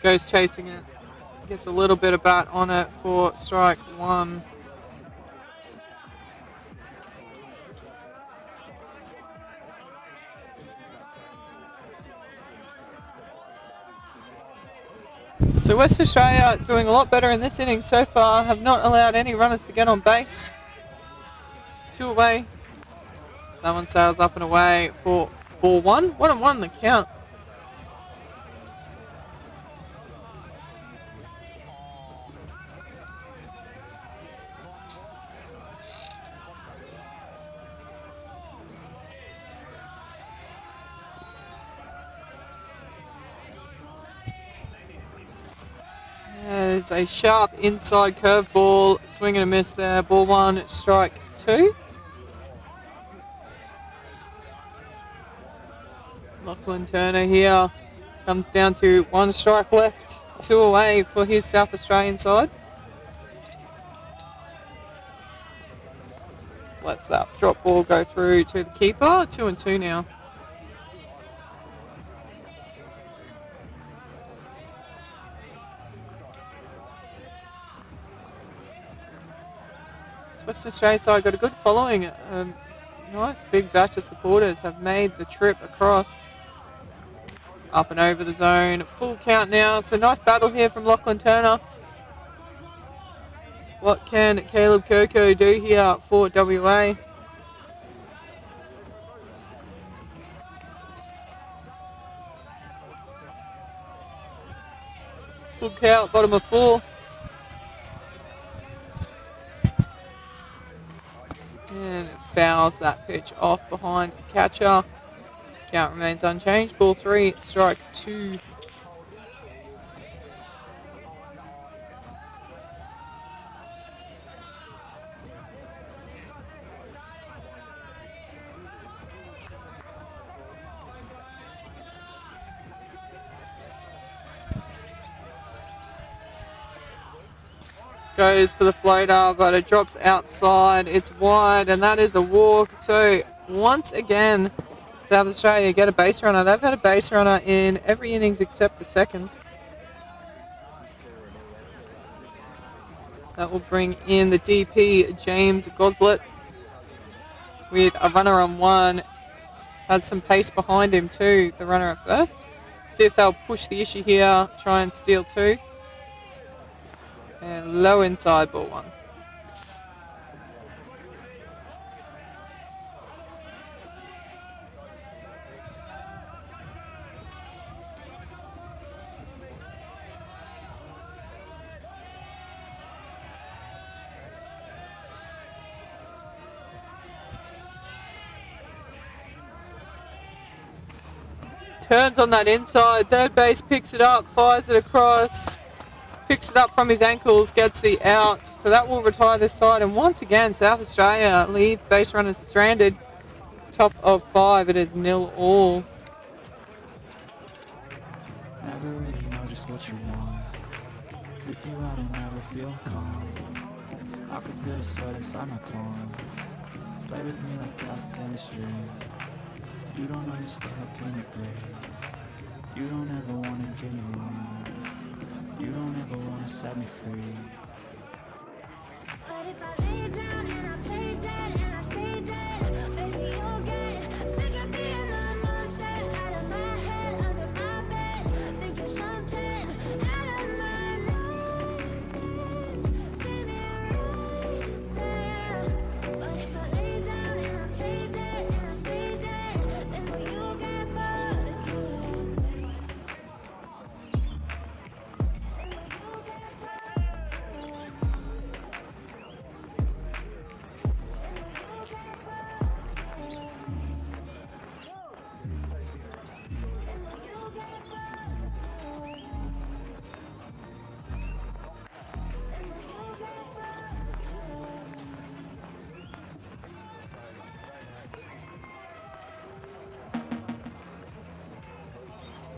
Goes chasing it. Gets a little bit of bat on it for strike 1. So West Australia doing a lot better in this inning so far. Have not allowed any runners to get on base. 2 away. That one sails up and away for ball 1. 1-1 the count. There's a sharp inside curveball, swing and a miss there. Ball 1, strike 2. Lachlan Turner here comes down to 1 strike left, 2 away for his South Australian side. Lets that drop ball go through to the keeper. 2-2 now. Western Australia side got a good following. Nice big batch of supporters have made the trip across. Up and over the zone. Full count now. So nice battle here from Lachlan Turner. What can Caleb Coco do here for WA? Full count, bottom of 4. And it fouls that pitch off behind the catcher. Count remains unchanged. Ball 3, strike 2. Goes for the floater, but it drops outside. It's wide, and that is a walk. So once again, South Australia get a base runner. They've had a base runner in every innings except the second. That will bring in the DP, James Goslet, with a runner on one. Has some pace behind him too, the runner at first. See if they'll push the issue here, try and steal two. And low inside, ball one. Turns on that inside, third base picks it up, fires it across, picks it up from his ankles, gets the out. So that will retire this side. And once again, South Australia leave base runners stranded. Top of 5, it is 0-all. Never really know just what you want. With you I don't ever feel calm. I can feel the sweat inside my palm. Play with me like cats in a string. You don't understand the pain it brings. You don't ever wanna give me wings. You don't ever wanna set me free. But if I lay down and I play dead and I stay dead, baby you'll get sick of being the monster out of my head, under my bed, thinking something out of my nightmares. See me right there. But if I lay down and I play dead and I stay dead, then will you get bored of killing me? Then will you get bored of killing me?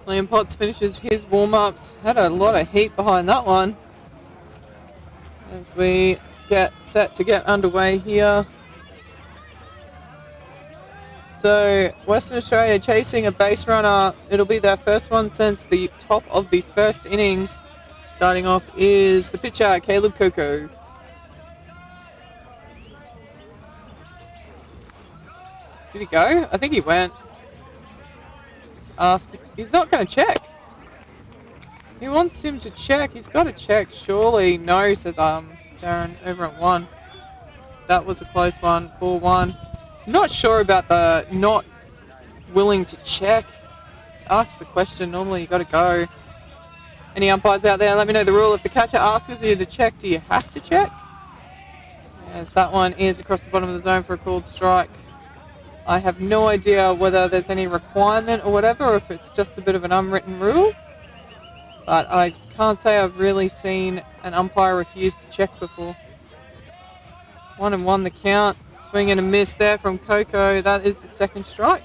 Liam Potts finishes his warm-ups. Had a lot of heat behind that one. As we get set to get underway here. So Western Australia chasing a base runner. It'll be their first one since the top of the first innings. Starting off is the pitcher, Caleb Coco. Did he go? I think he went. He's not going to check. He wants him to check. He's got to check. Surely. No, says Darren over at 1. That was a close one. Ball 1. Not sure about the not willing to check. Ask the question. Normally you got to go. Any umpires out there? Let me know the rule. If the catcher asks you to check, do you have to check? As that one is across the bottom of the zone for a called strike. I have no idea whether there's any requirement or whatever, or if it's just a bit of an unwritten rule. But I can't say I've really seen an umpire refuse to check before. 1-1 the count. Swing and a miss there from Coco. That is the second strike.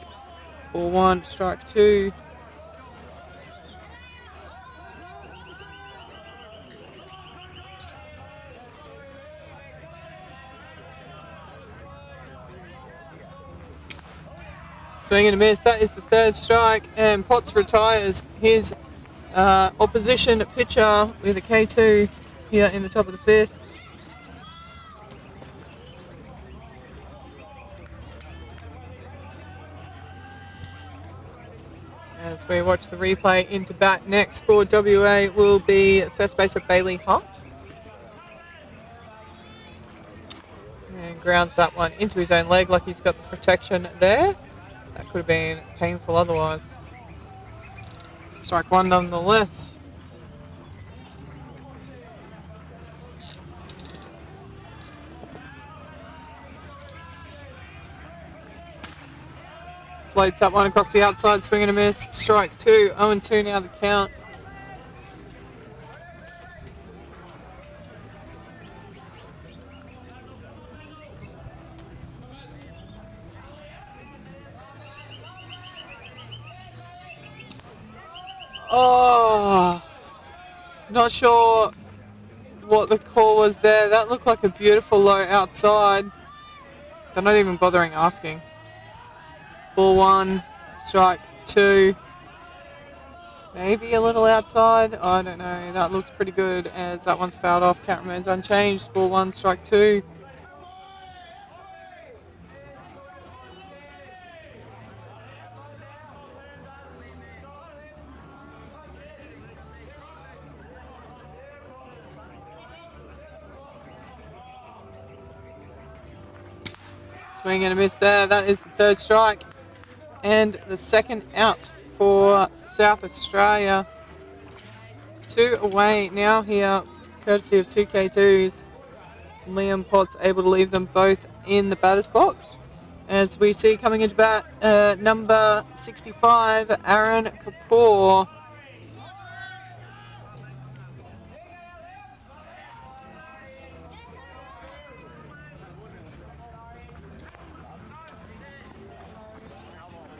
Ball 1, strike 2. Swing and a miss. That is the third strike, and Potts retires his opposition pitcher with a K2 here in the top of the 5th. As we watch the replay, into bat next for WA will be first baser Bailey Hart. And grounds that one into his own leg like he's got the protection there. That could have been painful otherwise. Strike 1 nonetheless. Floats that one across the outside, swing and a miss. Strike 2, 0-2 now the count. Oh, not sure what the call was there. That looked like a beautiful low outside. They're not even bothering asking. Ball 1, Strike 2. Maybe a little outside. I don't know. That looks pretty good as that one's fouled off. Count remains unchanged. Ball 1, strike 2. Swing and a miss there. That is the third strike. And the second out for South Australia. 2 away now here, courtesy of 2K2s. Liam Potts able to leave them both in the batter's box. As we see coming into bat, number 65, Aaron Kapoor.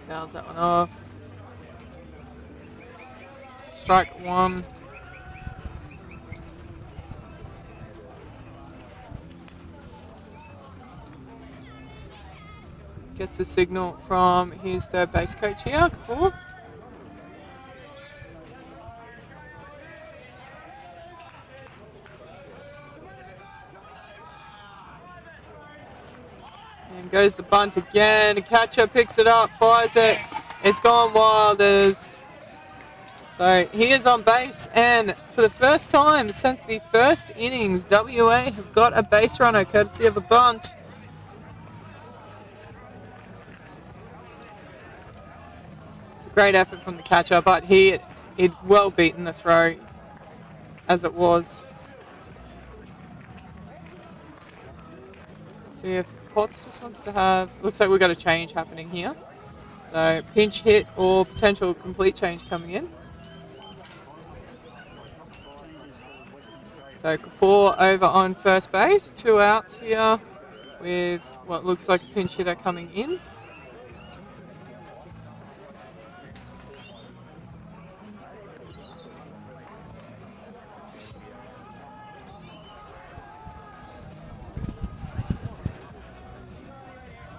Fouls that one off. Strike 1. Gets the signal from his third base coach here, Kapoor. And goes the bunt again. The catcher picks it up, fires it. It's gone Wilders. So he is on base, and for the first time since the first innings, WA have got a base runner courtesy of a bunt. It's a great effort from the catcher, but he'd well beaten the throw as it was. Let's see if Potts just wants to have... Looks like we've got a change happening here. So pinch hit or potential complete change coming in. So Kapoor over on first base. 2 outs here with what looks like a pinch hitter coming in.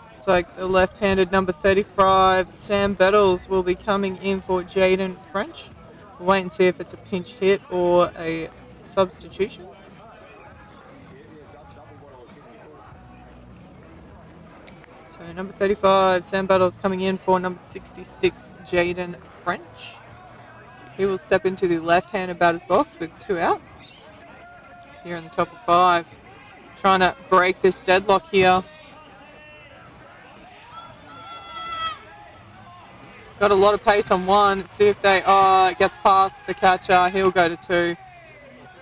Looks like the left-handed number 35, Sam Bettles, will be coming in for Jaden French. We'll wait and see if it's a pinch hit or a substitution. So number 35, Sam Battles, coming in for number 66, Jaden French. He will step into the left-handed batter's box with 2 out. Here in the top of 5. Trying to break this deadlock here. Got a lot of pace on 1. See if they gets past the catcher. He'll go to 2.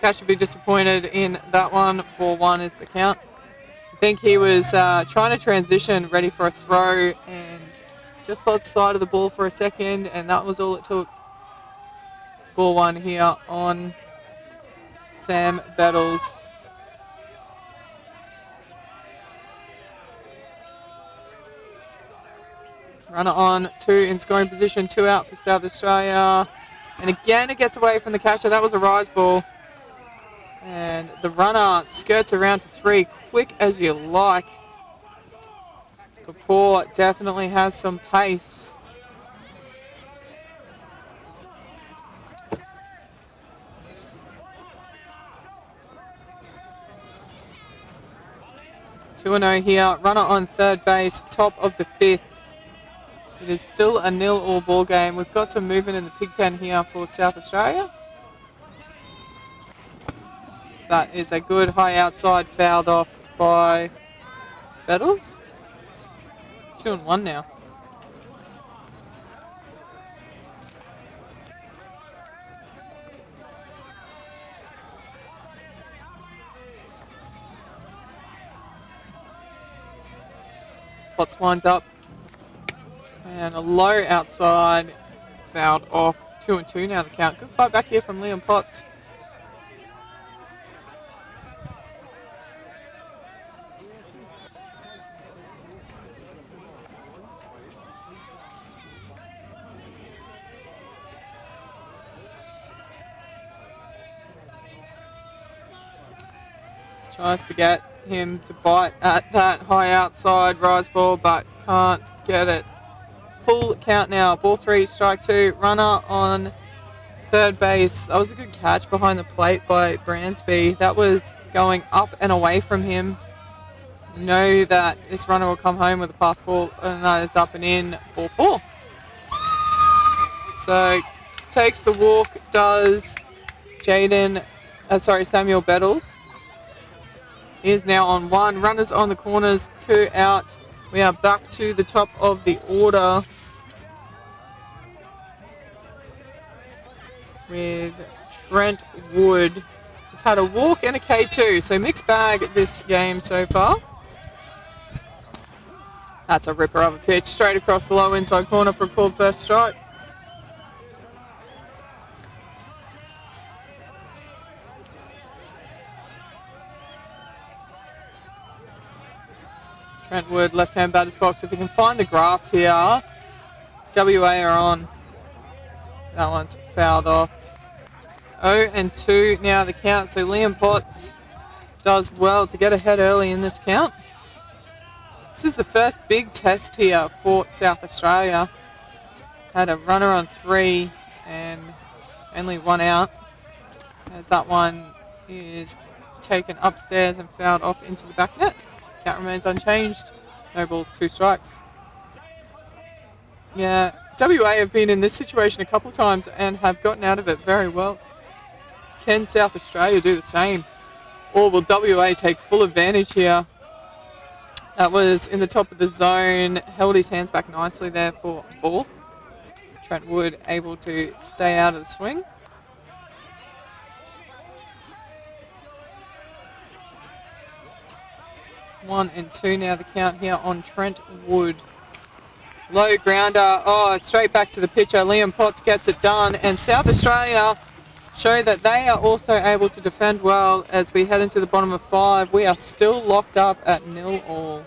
Catcher will be disappointed in that one. Ball 1 is the count. I think he was trying to transition, ready for a throw, and just lost sight of the ball for a second, and that was all it took. Ball 1 here on Sam Battles. Runner on 2 in scoring position, 2 out for South Australia. And again, it gets away from the catcher. That was a rise ball. And the runner skirts around to 3, quick as you like. Kapoor definitely has some pace. Two and 0 here. Runner on third base, top of the 5th. It is still a 0-all ball game. We've got some movement in the pig pen here for South Australia. That is a good high outside, fouled off by Bettles. 2 and 1 now. Potts winds up. And a low outside, fouled off. 2 and 2 now the count. Good fight back here from Liam Potts. Tries to get him to bite at that high outside rise ball, but can't get it full count now. Ball 3, strike 2. Runner on third base. That was a good catch behind the plate by Bransby. That was going up and away from him. Know that this runner will come home with a pass ball, and that is up and in. Ball 4. So takes the walk, does Samuel Bettles. He is now on 1. Runners on the corners, 2 out. We are back to the top of the order with Trent Wood. He's had a walk and a K2, so mixed bag this game so far. That's a ripper of a pitch, straight across the low inside corner for a called first strike. Trent Wood, left-hand batter's box. If he can find the grass here, WA are on. That one's fouled off. 0-2 now the count. So Liam Potts does well to get ahead early in this count. This is the first big test here for South Australia. Had a runner on 3 and only 1 out, as that one is taken upstairs and fouled off into the back net. Count remains unchanged. No balls, 2 strikes. Yeah, WA have been in this situation a couple of times and have gotten out of it very well. Can South Australia do the same? Or will WA take full advantage here? That was in the top of the zone. Held his hands back nicely there for a ball. Trent Wood able to stay out of the swing. One and 2 now the count here on Trent Wood. Low grounder. Oh, straight back to the pitcher. Liam Potts gets it done. And South Australia show that they are also able to defend well as we head into the bottom of 5. We are still locked up at 0-all.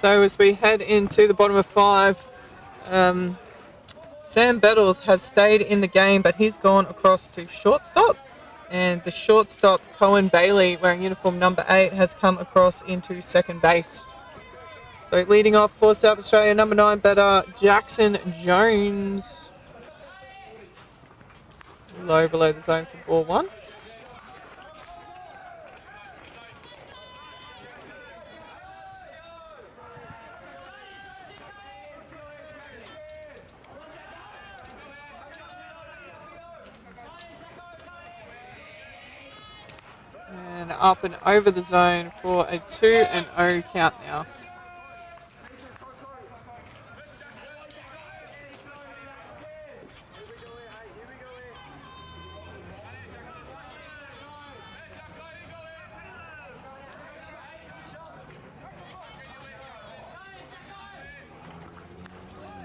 So as we head into the bottom of 5, Sam Bettles has stayed in the game, but he's gone across to shortstop. And the shortstop, Cohen Bailey, wearing uniform number 8, has come across into second base. So leading off for South Australia, number 9 batter, Jackson Jones. Low below the zone for ball 1. And up and over the zone for a 2-0 count now.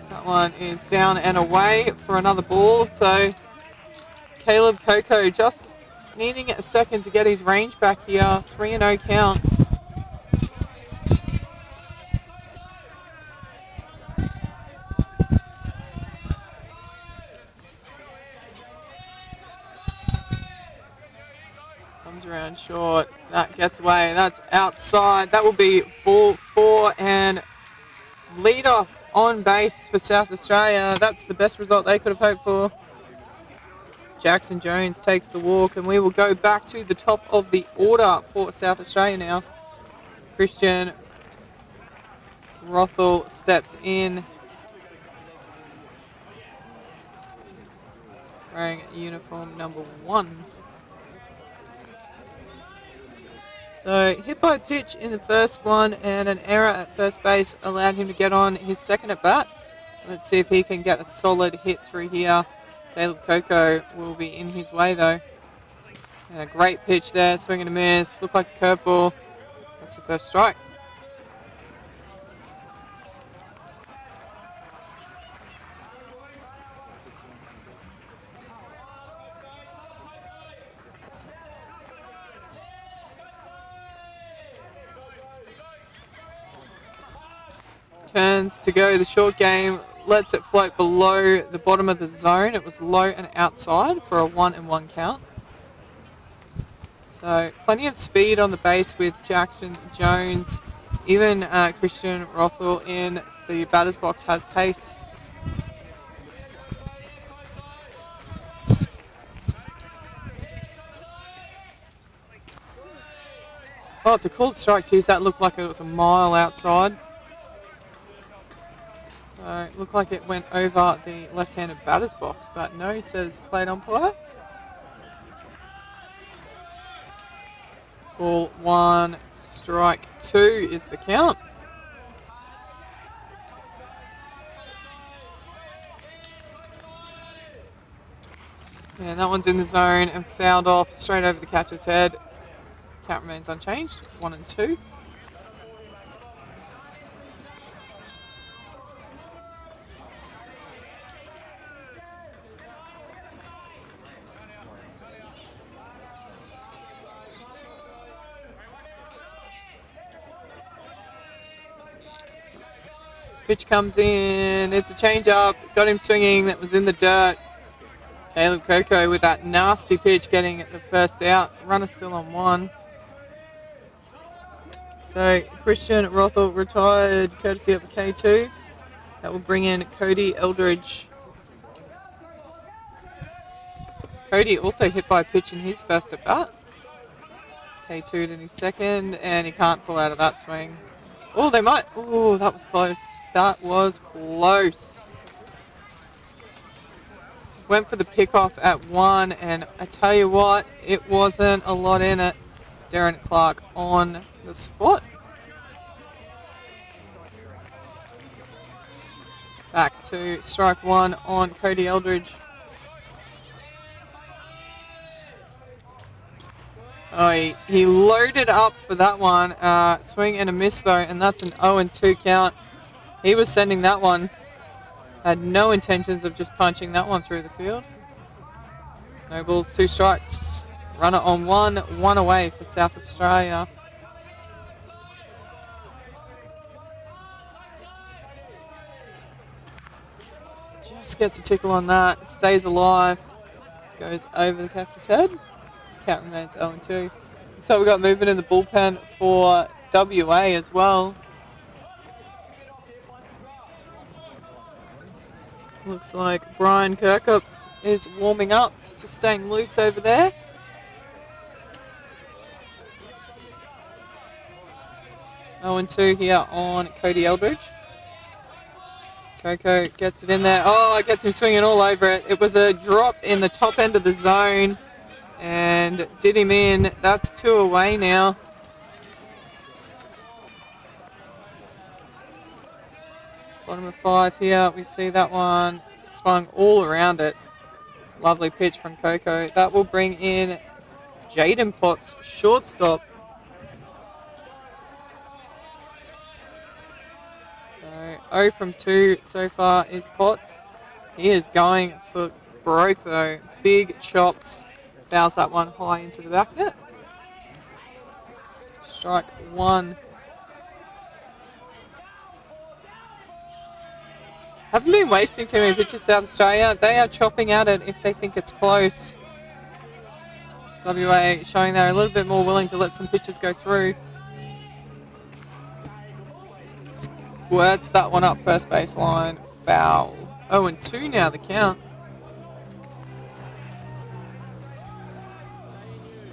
That one is down and away for another ball. So Caleb Coco just needing a second to get his range back here. 3-0 count. Comes around short. That gets away. That's outside. That will be ball 4 4 and lead off on base for South Australia. That's the best result they could have hoped for. Jackson Jones takes the walk, and we will go back to the top of the order for South Australia now. Christian Rothel steps in, wearing uniform number 1. So hit by pitch in the first one, and an error at first base allowed him to get on his second at bat. Let's see if he can get a solid hit through here. Caleb Coco will be in his way though. And a great pitch there, swing and a miss. Looked like a curveball. That's the first strike. Turns to go the short game, lets it float below the bottom of the zone. It was low and outside for a 1-1 count. So plenty of speed on the base with Jackson Jones. Even Christian Rothel in the batter's box has pace. Oh, it's a cool strike too. That looked like it was a mile outside. So it looked like it went over the left-handed batter's box, but no, says plate umpire. Ball 1, strike 2 is the count. And that one's in the zone and fouled off straight over the catcher's head. Count remains unchanged, 1-2. Pitch comes in, it's a change-up, got him swinging, that was in the dirt. Caleb Coco with that nasty pitch getting the first out. Runner still on 1. So Christian Rothel retired courtesy of a K2. That will bring in Cody Eldridge. Cody also hit by a pitch in his first at bat. K2'd in his second, and he can't pull out of that swing. Oh, they might. Oh, that was close. That was close. Went for the pickoff at 1, and I tell you what, it wasn't a lot in it. Darren Clark on the spot. Back to strike 1 on Cody Eldridge. Oh, he loaded up for that one. Swing and a miss though, and that's an 0-2 count. He was sending that one. Had no intentions of just punching that one through the field. No balls, 2 strikes. Runner on 1, 1 away for South Australia. Just gets a tickle on that, stays alive, goes over the catcher's head. Count remains 0-2. So we've got movement in the bullpen for WA as well. Looks like Brian Kirkup is warming up, just staying loose over there. Oh, and 2 here on Cody Eldridge. Coco gets it in there. Oh, it gets him swinging all over it. It was a drop in the top end of the zone and did him in. That's 2 away now. Bottom of 5 here. We see that one swung all around it. Lovely pitch from Coco. That will bring in Jaden Potts, shortstop. So 0 from 2 so far is Potts. He is going for broke though. Big chops. Fouls that one high into the back net. Strike 1. Haven't been wasting too many pitches, South Australia. They are chopping at it if they think it's close. WA showing they're a little bit more willing to let some pitches go through. squirts that one up first baseline. Foul. 0-2 now the count.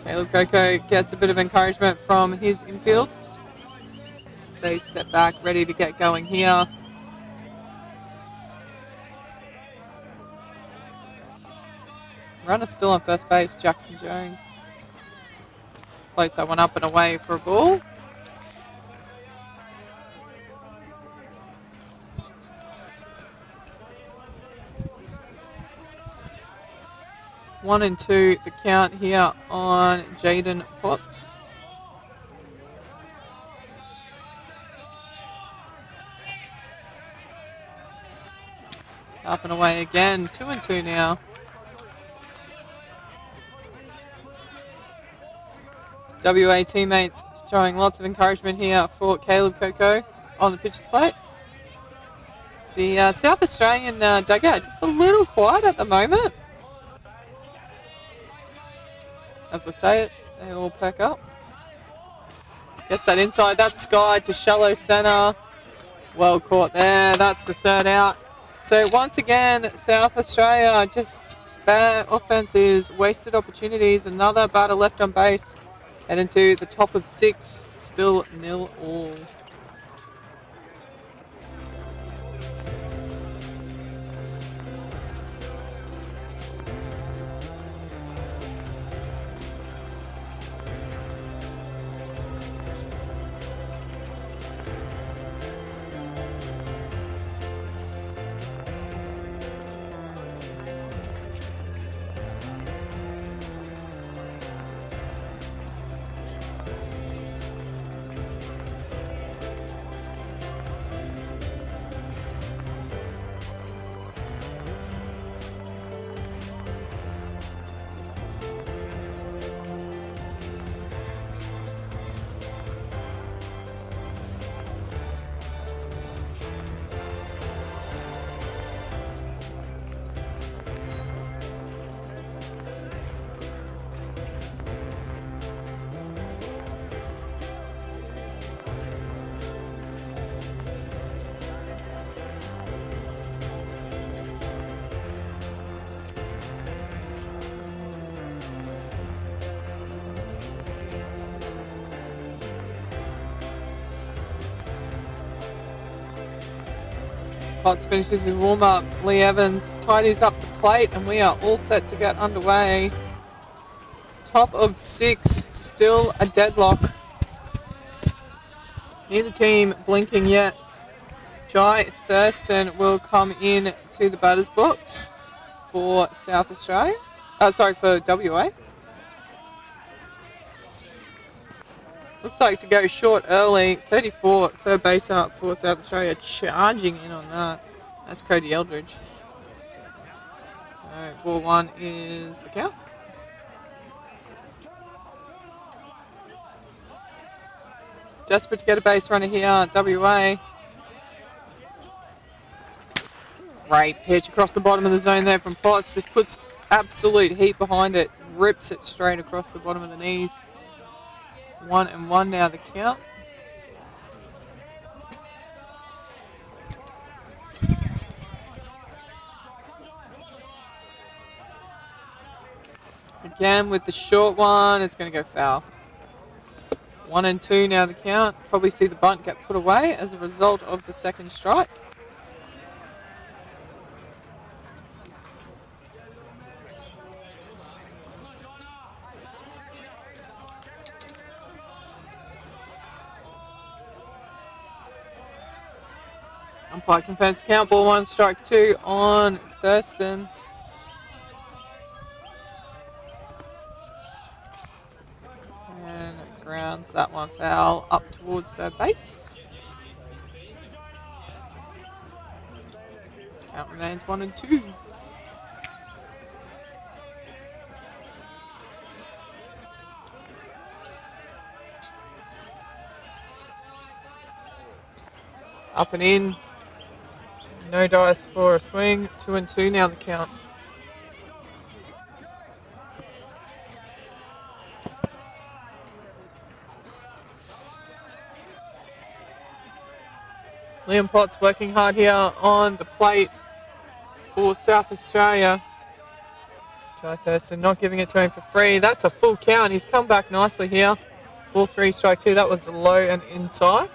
Caleb Coco gets a bit of encouragement from his infield. They step back, ready to get going here. Runner still on first base, Jackson Jones. Floats that one up and away for a ball. One and two, the count here on Jaden Potts. Up and away again, 2-2 now. WA teammates showing lots of encouragement here for Caleb Coco on the pitcher's plate. The South Australian dugout just a little quiet at the moment. As I say it, they all perk up. Gets that inside, that's Sky to shallow centre. Well caught there, that's the third out. So once again, South Australia, just their offense is wasted opportunities. Another batter left on base. Heading to the top of 6, still 0-all. Potts finishes his warm-up. Lee Evans tidies up the plate and we are all set to get underway. Top of 6, still a deadlock. Neither team blinking yet. Jai Thurston will come in to the batter's box for South Australia. For WA. Looks like to go short early. 34, third base up for South Australia, charging in on that. That's Cody Eldridge. Alright, ball 1 is the count. Desperate to get a base runner here, WA. Great pitch across the bottom of the zone there from Potts. Just puts absolute heat behind it. Rips it straight across the bottom of the knees. 1-1 now the count. Again with the short one, it's going to go foul. 1-2 now the count. Probably see the bunt get put away as a result of the second strike. Umpire confirms the count. Ball 1, strike 2 on Thurston. And grounds that one foul up towards third base. Count remains 1-2. Up and in. No dice for a swing. 2-2 now the count. Liam Potts working hard here on the plate for South Australia. Jai Thurston not giving it to him for free. That's a full count. He's come back nicely here. Ball 3, strike 2. That was low and inside.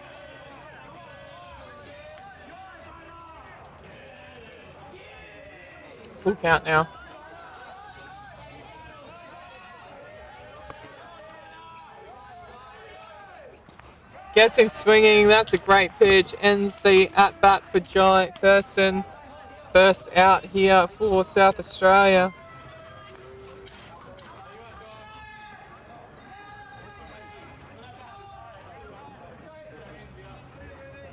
Full count now. Gets him swinging. That's a great pitch. Ends the at-bat for Jai Thurston. First out here for South Australia.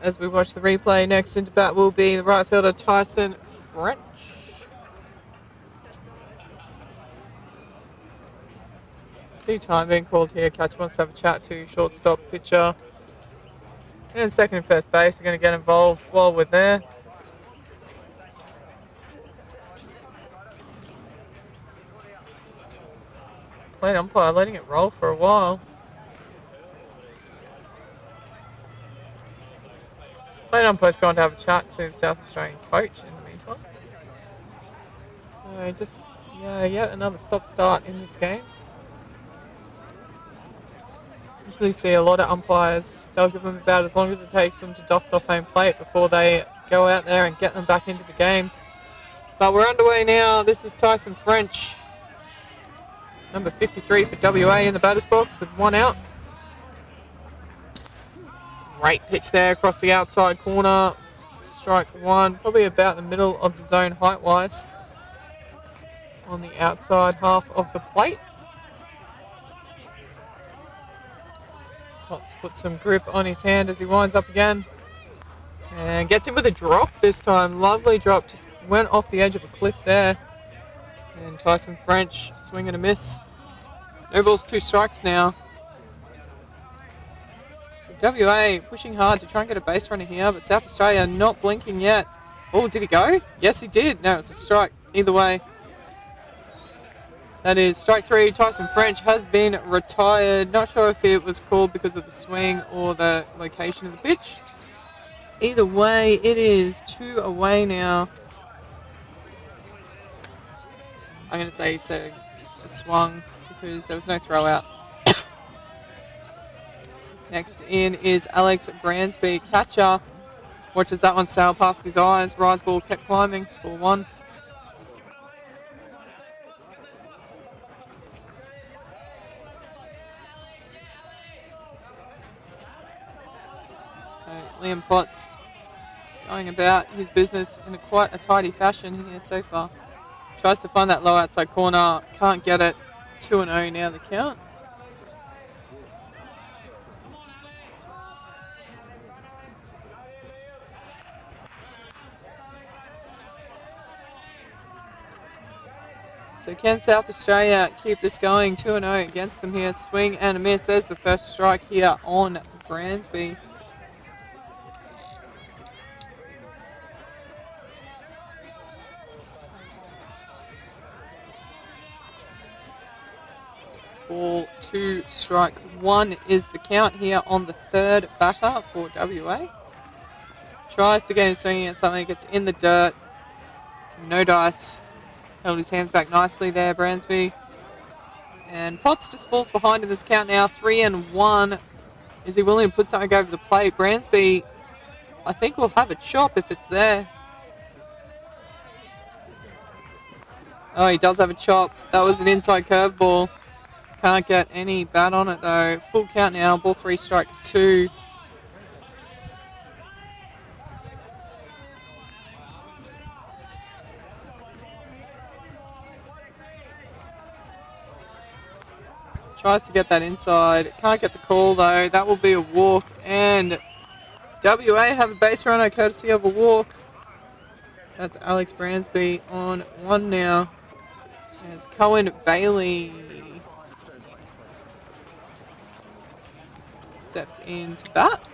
As we watch the replay, next into bat will be the right fielder Tyson French. See time being called here. Catcher wants to have a chat to shortstop, pitcher. And second and first base are going to get involved while we're there. Plate umpire letting it roll for a while. Plate umpire's gone to have a chat to the South Australian coach in the meantime. So just, yet another stop-start in this game. Usually see a lot of umpires, they'll give them about as long as it takes them to dust off home plate before they go out there and get them back into the game. But we're underway now. This is Tyson French, number 53 for WA in the batter's box with 1 out. Great pitch there across the outside corner. Strike 1, probably about the middle of the zone height-wise on the outside half of the plate. Potts puts some grip on his hand as he winds up again. And gets him with a drop this time. Lovely drop, just went off the edge of a cliff there. And Tyson French swing and a miss. No balls, 2 strikes now. So WA pushing hard to try and get a base runner here, but South Australia not blinking yet. Oh, did he go? Yes, he did. No, it's a strike either way. That is strike 3. Tyson French has been retired. Not sure if it was called because of the swing or the location of the pitch. Either way, it is 2 away now. I'm going to say so a swung because there was no throw out. Next in is Alex Bransby, catcher. Watches that one sail past his eyes. Rise ball kept climbing. Ball 1. Liam Potts going about his business in quite a tidy fashion here so far. Tries to find that low outside corner, can't get it. 2-0 now the count. So can South Australia keep this going? 2-0 against them here. Swing and a miss. There's the first strike here on Bransby. Ball 2, strike 1 is the count here on the third batter for WA. Tries to get him swinging at something, gets in the dirt. No dice. Held his hands back nicely there, Bransby. And Potts just falls behind in this count now, 3-1. Is he willing to put something over the plate? Bransby, I think, will have a chop if it's there. Oh, he does have a chop. That was an inside curveball. Can't get any bat on it though. Full count now, ball 3, strike 2. Tries to get that inside. Can't get the call though. That will be a walk. And WA have a base runner courtesy of a walk. That's Alex Bransby on 1 now. There's Cohen Bailey. Steps into bat.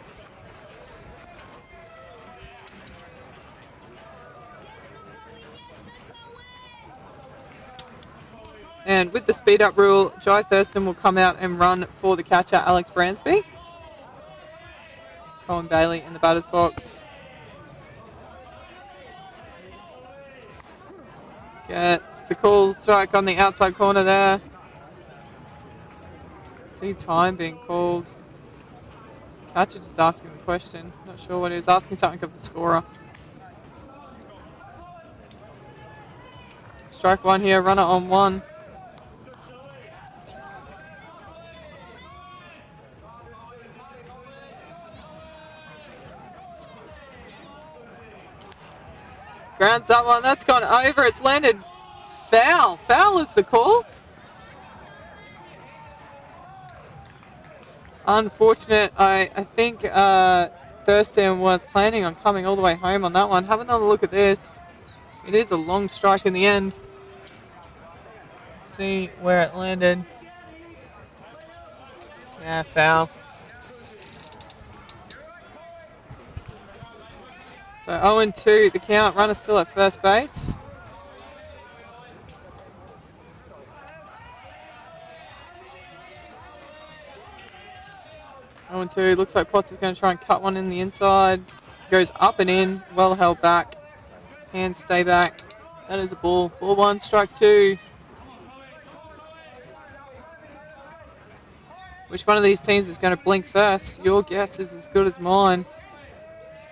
And with the speed up rule, Jai Thurston will come out and run for the catcher, Alex Bransby. Colin Bailey in the batter's box. Gets the call strike on the outside corner there. See time being called. Catcher just asking the question. Not sure what he was asking, something of the scorer. Strike one here, runner on one. Grounds that one. That's gone over. It's landed foul. Foul is the call. Unfortunate. I think Thurston was planning on coming all the way home on that one. Have another look at this. It is a long strike in the end. See where it landed. Yeah, foul. So 0-2 the count. Runner still at first base. Oh, and 2. Looks like Potts is going to try and cut one in the inside. Goes up and in. Well held back. Hands stay back. That is a ball. Ball one, strike two. Which one of these teams is going to blink first? Your guess is as good as mine.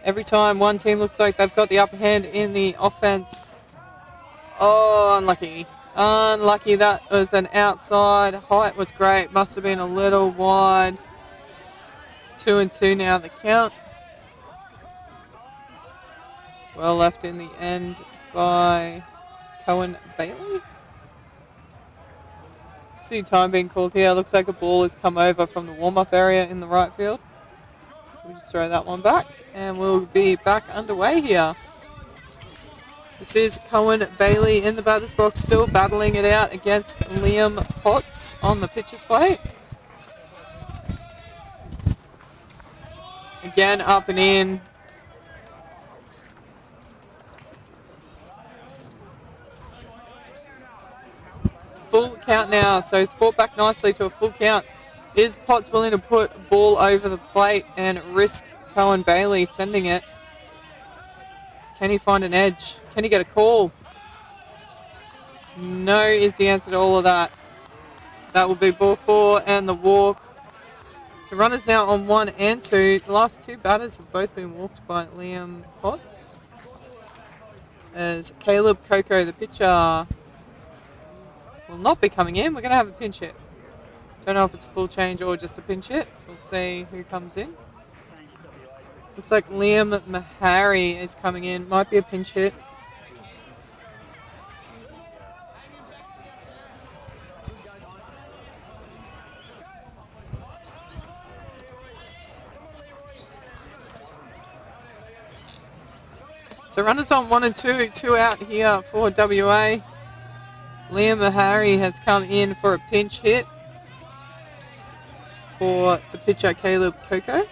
Every time one team looks like they've got the upper hand in the offense. Oh, unlucky. Unlucky. That was an outside. Height was great. Must have been a little wide. 2-2 now the count. Well left in the end by Cohen Bailey. See time being called here. Looks like a ball has come over from the warm-up area in the right field. So we'll just throw that one back and we'll be back underway here. This is Cohen Bailey in the batter's box, still battling it out against Liam Potts on the pitcher's plate. Again, up and in. Full count now, so he's brought back nicely to a full count. Is Potts willing to put ball over the plate and risk Cohen Bailey sending it? Can he find an edge? Can he get a call? No is the answer to all of that. That will be ball four and the walk. So runners now on 1 and 2. The last two batters have both been walked by Liam Potts. As Caleb Coco, the pitcher, will not be coming in. We're going to have a pinch hit. Don't know if it's a full change or just a pinch hit. We'll see who comes in. Looks like Liam Mahari is coming in. Might be a pinch hit. So runners on 1 and 2. 2 out here for WA. Liam Mahari has come in for a pinch hit for the pitcher Caleb Coco. If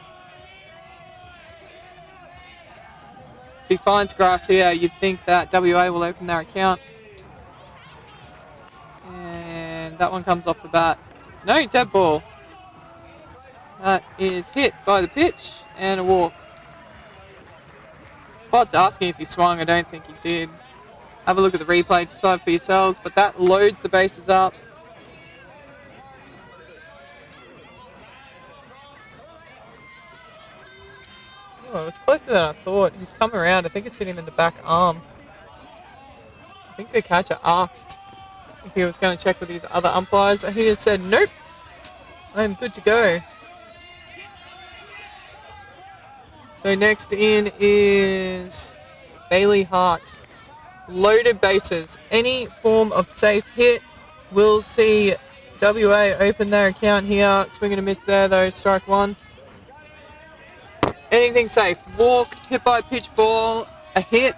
he finds grass here, you'd think that WA will open their account. And that one comes off the bat. No, dead ball. That is hit by the pitch and a walk. Potts asking if he swung. I don't think he did. Have a look at the replay, decide for yourselves, but that loads the bases up. Oh, it was closer than I thought. He's come around. I think it's hit him in the back arm. I think the catcher asked if he was going to check with his other umpires. He has said, nope, I'm good to go. So next in is Bailey Hart. Loaded bases. Any form of safe hit will see WA open their account here. Swing and a miss there though. Strike one. Anything safe. Walk, hit by a pitch ball, a hit,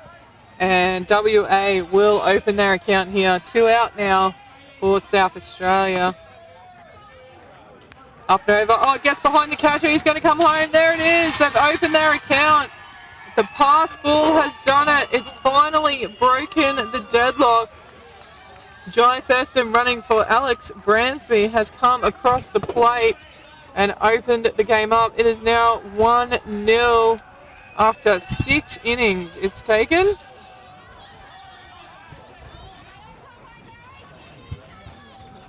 and WA will open their account here. 2 out now for South Australia. Up and over. Oh, it gets behind the catcher. He's going to come home. There it is. They've opened their account. The pass ball has done it. It's finally broken the deadlock. Johnny Thurston running for Alex Bransby has come across the plate and opened the game up. It is now 1-0 after 6 innings it's taken.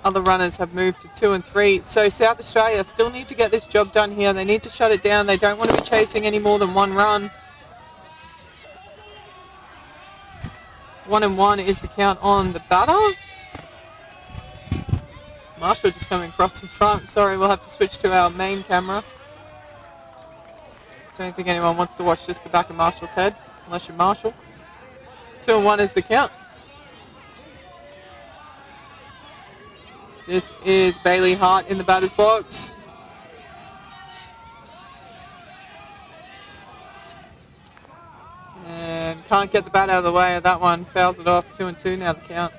other runners have moved to 2 and 3. So South Australia still need to get this job done here. They need to shut it down. They don't want to be chasing any more than one run. 1 and 1 is the count on the batter. Marshall just coming across in front. Sorry, we'll have to switch to our main camera. Don't think anyone wants to watch just the back of Marshall's head, unless you're Marshall. 2 and 1 is the count. This is Bailey Hart in the batter's box. And can't get the bat out of the way of that one. Fouls it off. 2 and 2 now the count.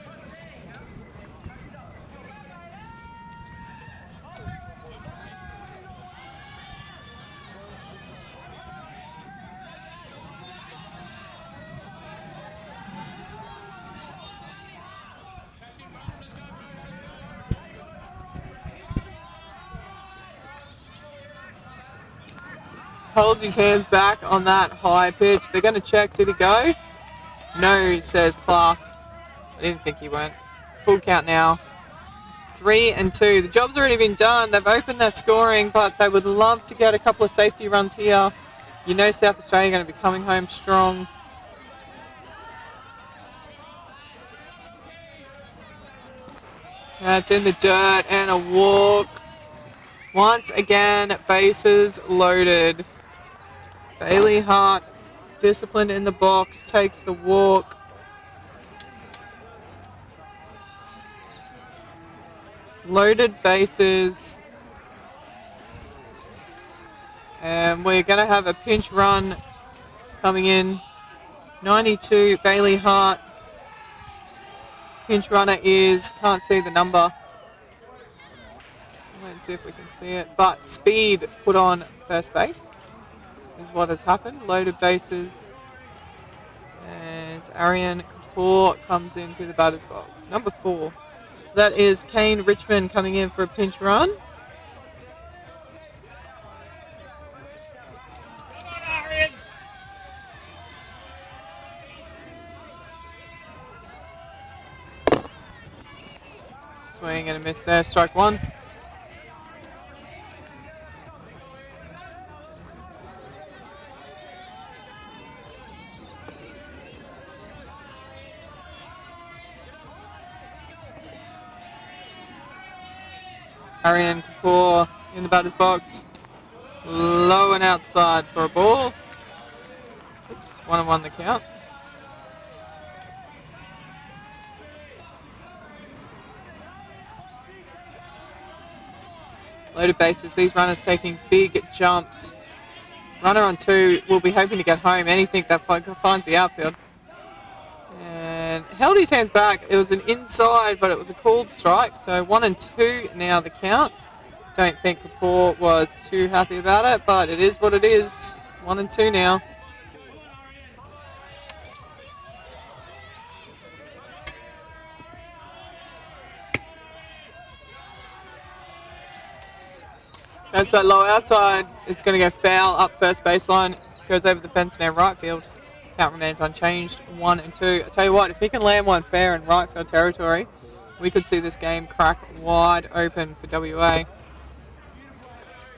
Holds his hands back on that high pitch. They're going to check. Did he go? No, says Clark. I didn't think he went. Full count now. 3 and 2. The job's already been done. They've opened their scoring, but they would love to get a couple of safety runs here. You know South Australia are going to be coming home strong. That's in the dirt and a walk. Once again, bases loaded. Bailey Hart, disciplined in the box, takes the walk. Loaded bases. And we're going to have a pinch run coming in. 92, Bailey Hart. Pinch runner is, can't see the number. Let's see if we can see it. But Speed put on first base is what has happened. Loaded bases. As Arian Kapoor comes into the batter's box. Number 4. So that is Kane Richmond coming in for a pinch run. Swing and a miss there. Strike 1. Arian Kapoor in the batter's box. Low and outside for a ball. Oops, 1 and 1 the count. Loaded bases. These runners taking big jumps. Runner on 2 will be hoping to get home. Anything that finds the outfield. And held his hands back. It was an inside, but it was a called strike. So 1 and 2 now the count. Don't think Kapoor was too happy about it, but it is what it is. 1 and 2 now. Goes that low outside. It's going to go foul up first baseline. Goes over the fence now right field. Count remains unchanged. 1 and 2. I tell you what, if he can land one fair in right field territory, we could see this game crack wide open for WA.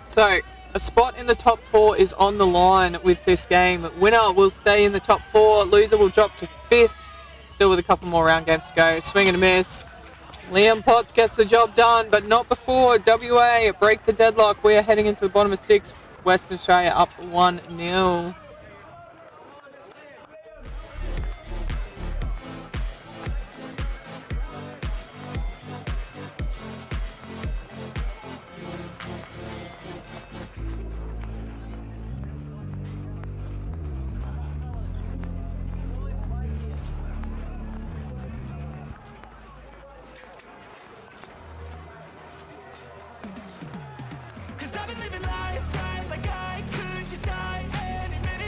So, a spot in the top 4 is on the line with this game. Winner will stay in the top 4. Loser will drop to 5th. Still with a couple more round games to go. Swing and a miss. Liam Potts gets the job done, but not before WA break the deadlock. We are heading into the bottom of 6. Western Australia up 1-0. Cause I've been living life right like I could just die any minute.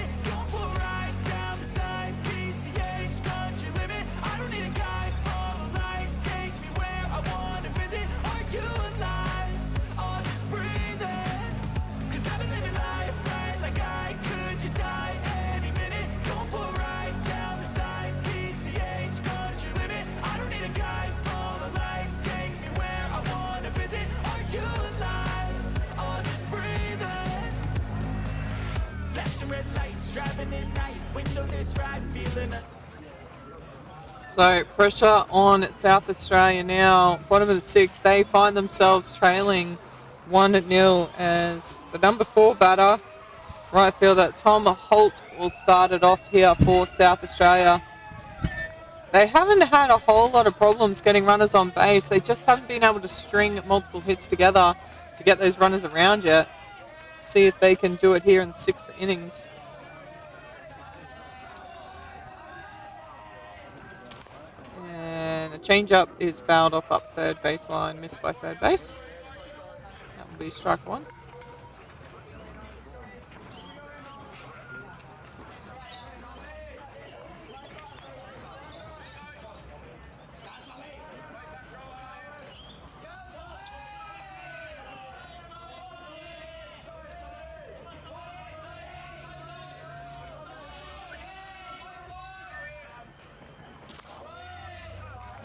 this right feeling. So pressure on South Australia now. Bottom of the sixth, they find themselves trailing 1-0 as the number 4 batter, right fielder Tom Holt, will start it off here for South Australia. They haven't had a whole lot of problems getting runners on base. They just haven't been able to string multiple hits together to get those runners around yet. See if they can do it here in the 6th innings. And a change-up is fouled off up third baseline, missed by third base. That will be strike 1.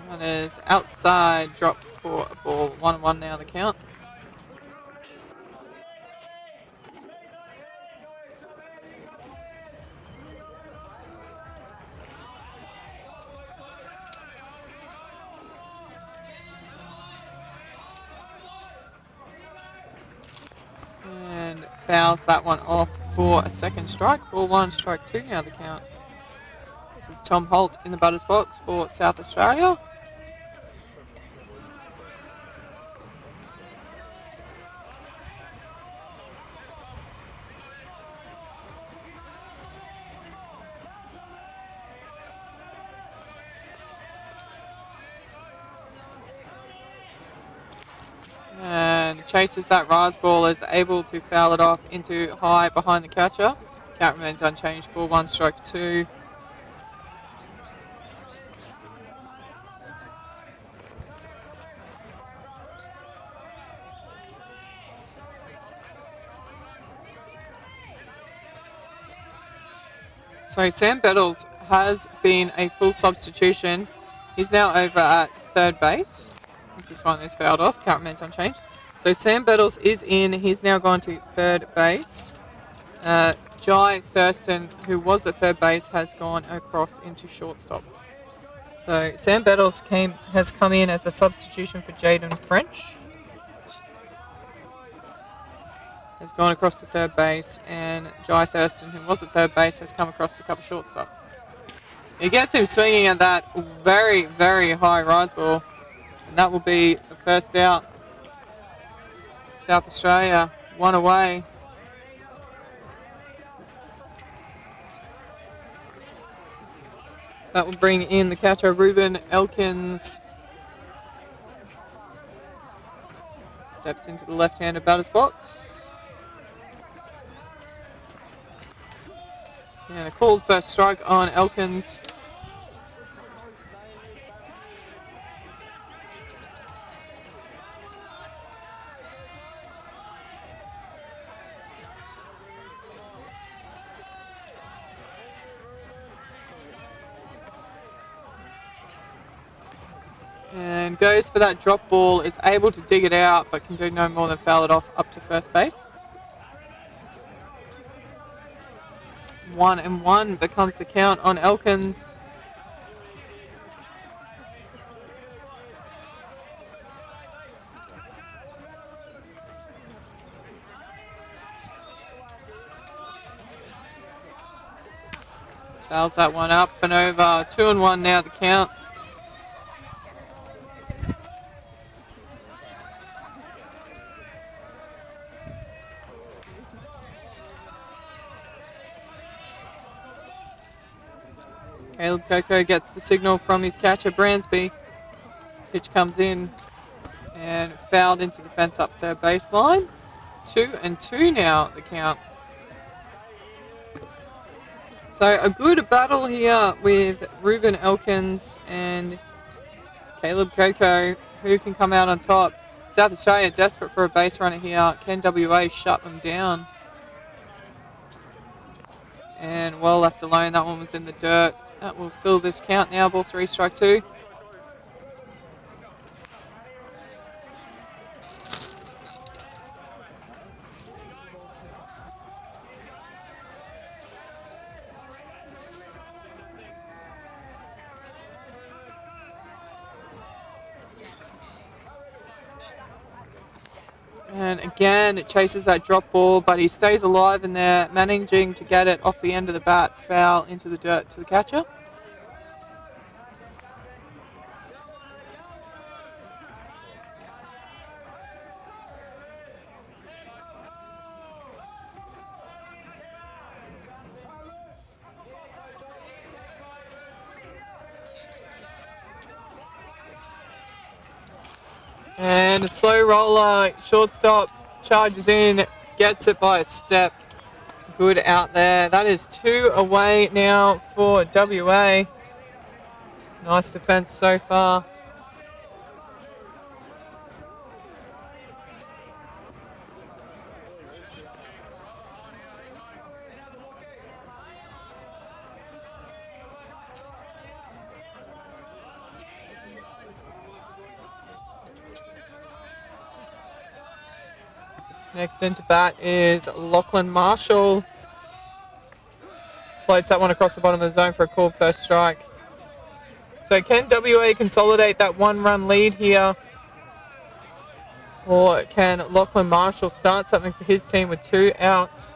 That is outside, drop for a ball. 1-1 now the count. And fouls that one off for a second strike. Ball 1, strike 2 now the count. This is Tom Holt in the batter's box for South Australia. And chases that rise ball, is able to foul it off into high behind the catcher. Count remains unchanged. Ball 1, strike 2. So Sam Bettles has been a full substitution. He's now over at third base. This is one that's fouled off. Count remains unchanged. So Sam Bettles is in. He's now gone to third base. Jai Thurston, who was at third base, has gone across into shortstop. So Sam Bettles has come in as a substitution for Jaden French. Has gone across to third base, and Jai Thurston, who was at third base, has come across to cover shortstop. He gets him swinging at that very, very high rise ball, and that will be the first out. South Australia, 1 away. That will bring in the catcher, Ruben Elkins. Steps into the left-handed batter's box. And a called first strike on Elkins. And goes for that drop ball, is able to dig it out, but can do no more than foul it off up to first base. 1-1 becomes the count on Elkins. Sails that one up and over. 2-1 now the count. Caleb Coco gets the signal from his catcher, Bransby. Pitch comes in and fouled into the fence up third baseline. 2-2 now, the count. So a good battle here with Ruben Elkins and Caleb Coco, who can come out on top. South Australia desperate for a base runner here. Can WA shut them down? And well left alone, that one was in the dirt. That will fill this count now, ball 3, strike 2. And again, it chases that drop ball, but he stays alive in there, managing to get it off the end of the bat, foul into the dirt to the catcher. And a slow roller, shortstop charges in, gets it by a step. Good out there. That is 2 away now for WA. Nice defense so far. Next into bat is Lachlan Marshall. Floats that one across the bottom of the zone for a called first strike. So can WA consolidate that 1-run lead here? Or can Lachlan Marshall start something for his team with 2 outs?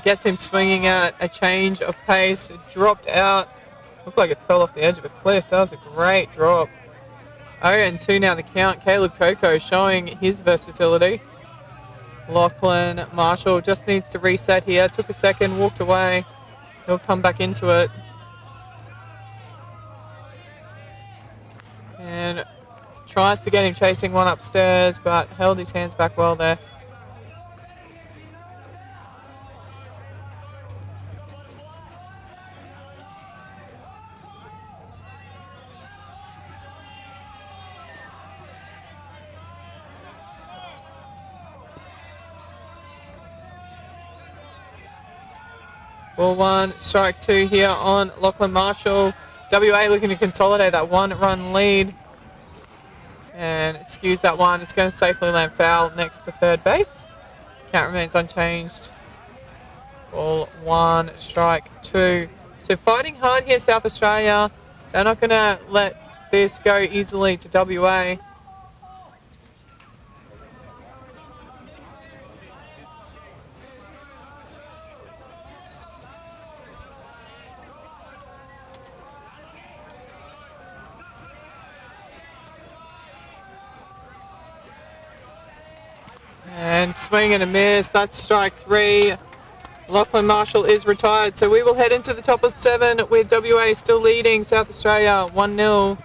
Gets him swinging at a change of pace. It dropped out. Looked like it fell off the edge of a cliff. That was a great drop. 0-2 now the count. Caleb Coco showing his versatility. Lachlan Marshall just needs to reset here. Took a second, walked away. He'll come back into it. And tries to get him chasing one upstairs, but held his hands back well there. Ball 1, strike 2 here on Lachlan Marshall. WA looking to consolidate that 1-run lead. And skews that one. It's going to safely land foul next to third base. Count remains unchanged. Ball 1, strike 2. So fighting hard here, South Australia. They're not going to let this go easily to WA. And swing and a miss. That's strike 3. Lachlan Marshall is retired. So we will head into the top of 7 with WA still leading South Australia 1-0.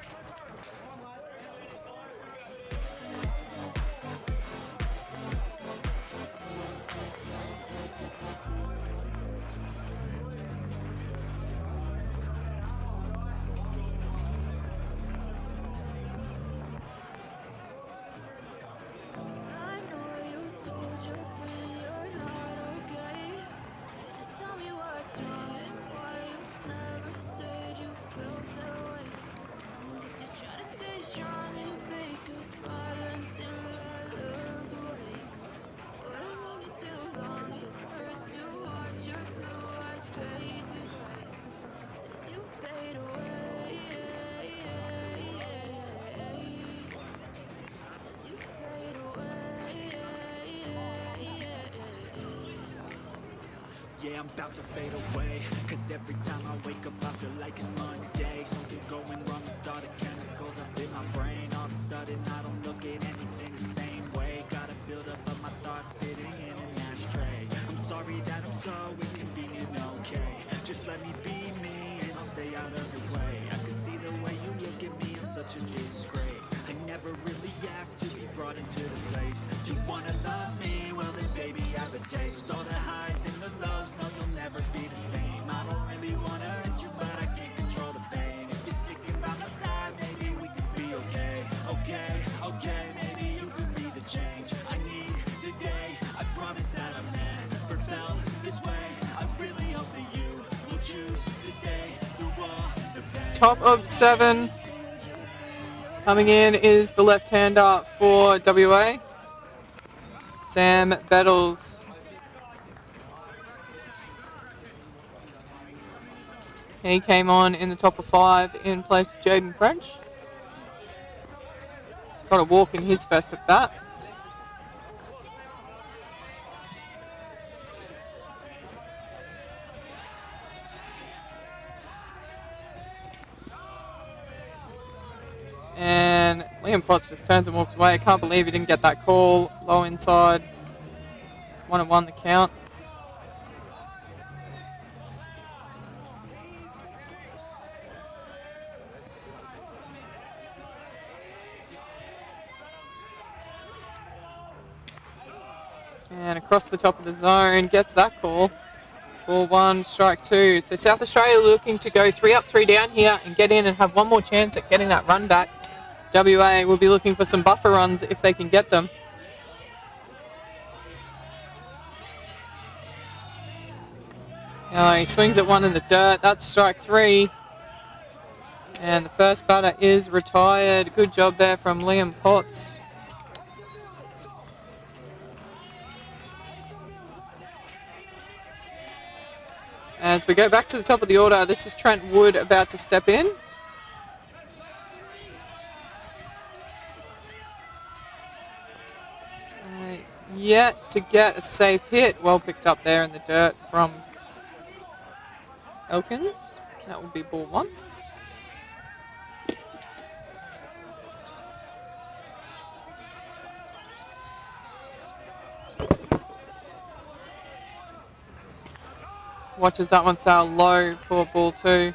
I know you told your friend you're not okay. Tell me what's wrong and why you never said you felt that way. Guess you're trying to stay strong and fake a smile until I look away. But I've known you too long, it hurts to watch your blue eyes fade to gray as you fade away. As you fade away. Yeah, I'm about to fade away. Cause every time I wake up I feel like it's Monday. Something's going wrong with all the chemicals up in my brain. All of a sudden I don't look at anything the same way. Gotta build up of my thoughts sitting in an ashtray. I'm sorry that I'm so inconvenient, okay. Just let me be me and I'll stay out of your way. I can see the way you look at me, I'm such a disgrace. I never really asked to be brought into this place. You wanna love me? Well then baby have a taste. All the highs and the lows, no you'll never be the same. I don't really wanna hurt you but I can't control the pain. If you're sticking by my side, maybe we could be okay. Okay, maybe you could be the change I need today. I promise that I've never felt this way. I really hope that you will choose to stay through all the pain. Top of 7. Coming in is the left-hander for WA, Sam Bettles. He came on in the top of 5 in place of Jaden French. Got a walk in his first at bat. And Liam Potts just turns and walks away. I can't believe he didn't get that call. Low inside. 1-1 the count. And across the top of the zone, gets that call. Ball 1, strike 2. So South Australia looking to go 3 up, 3 down here and get in and have one more chance at getting that run back. WA will be looking for some buffer runs if they can get them. He swings at one in the dirt. That's strike 3. And the first batter is retired. Good job there from Liam Potts. As we go back to the top of the order, this is Trent Wood about to step in. Yet to get a safe hit. Well picked up there in the dirt from Elkins. That will be ball 1. Watches that one sail low for ball 2. You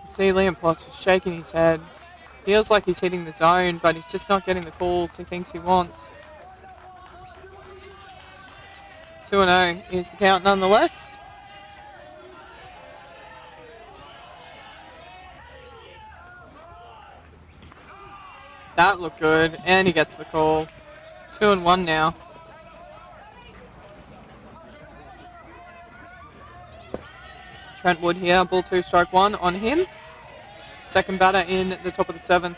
see Liam Potts just shaking his head. Feels like he's hitting the zone, but he's just not getting the calls he thinks he wants. 2-0 is the count nonetheless. That looked good, and he gets the call. 2-1 now. Trent Wood here, ball 2, strike 1 on him. Second batter in the top of the 7th.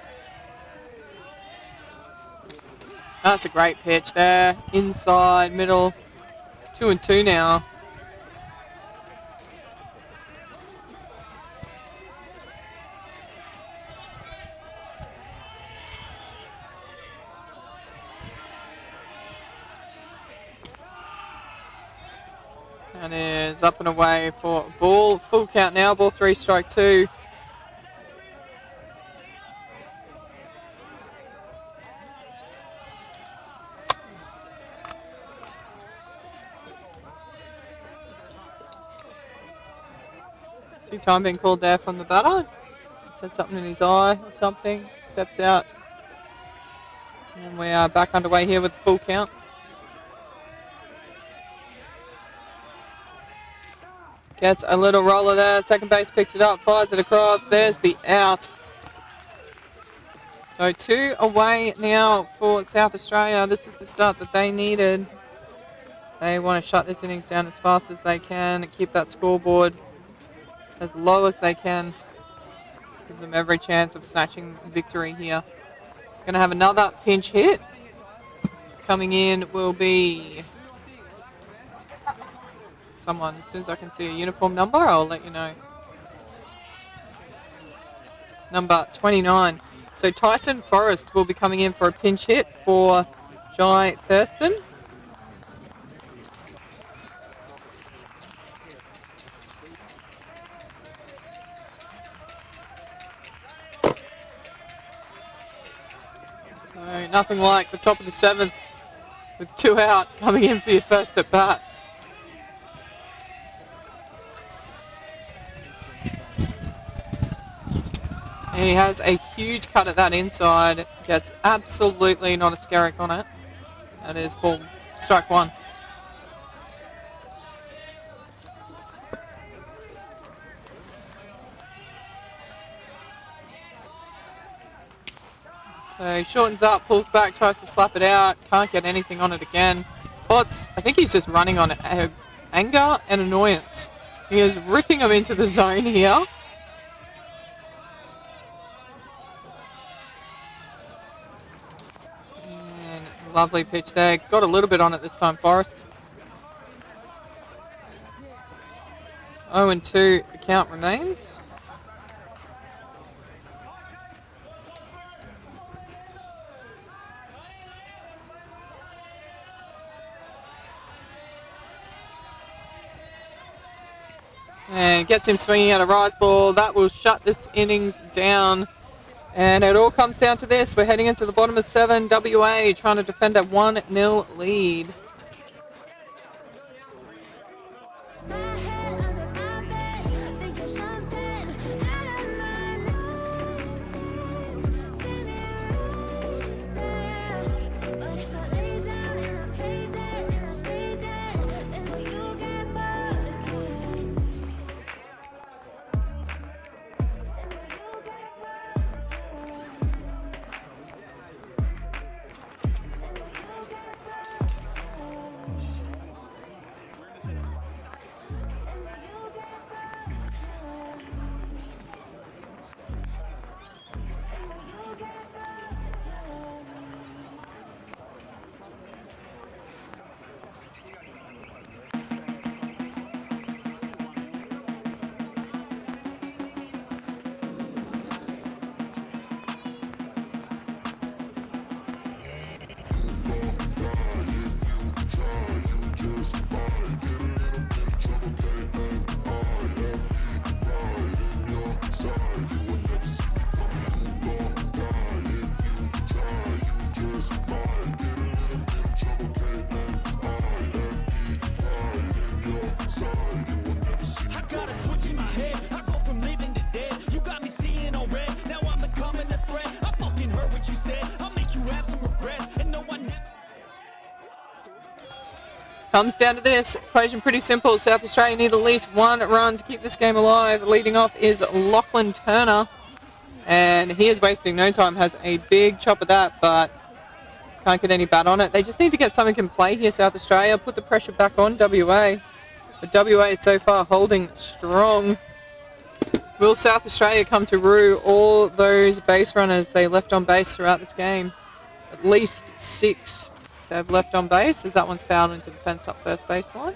That's a great pitch there. Inside, middle. 2-2 now. And is up and away for a ball. Full count now, ball 3, strike 2. See time being called there from the batter. He said something in his eye or something. Steps out. And we are back underway here with the full count. Gets a little roller there. Second base picks it up, fires it across. There's the out. So 2 away now for South Australia. This is the start that they needed. They want to shut this innings down as fast as they can, keep that scoreboard as low as they can. Give them every chance of snatching victory here. Going to have another pinch hit. Coming in will be someone. As soon as I can see a uniform number, I'll let you know. Number 29. So Tyson Forrest will be coming in for a pinch hit for Jai Thurston. So nothing like the top of the 7th with 2 out coming in for your first at bat. He has a huge cut at that inside. Gets absolutely not a skerrick on it. That is ball strike 1. So he shortens up, pulls back, tries to slap it out. Can't get anything on it again. Potts, I think he's just running on anger and annoyance. He is ripping him into the zone here. Lovely pitch there. Got a little bit on it this time, Forrest. 0-2 the count remains. And gets him swinging at a rise ball. That will shut this innings down. And it all comes down to this. We're heading into the bottom of 7. WA trying to defend a 1-0 lead. My head under my bed, thinking something out of my nose. Standing right there. But if I lay down and I play dead and I stay dead, then will you get bored again? Then will you get bored again? Then will you get bored again? I got a switch in my head. I go from living to dead. You got me seeing all red. Now I'm becoming a threat. I fucking heard what you said. I'll make you have some regrets. And no, I never. Comes down to this. Equation pretty simple. South Australia need at least one run to keep this game alive. Leading off is Lachlan Turner. And he is wasting no time. Has a big chop of that, but can't get any bat on it. They just need to get something in play here, South Australia. Put the pressure back on WA. But WA is so far holding strong. Will South Australia come to rue all those base runners they left on base throughout this game? At least 6 they've left on base, as that one's fouled into the fence up first baseline.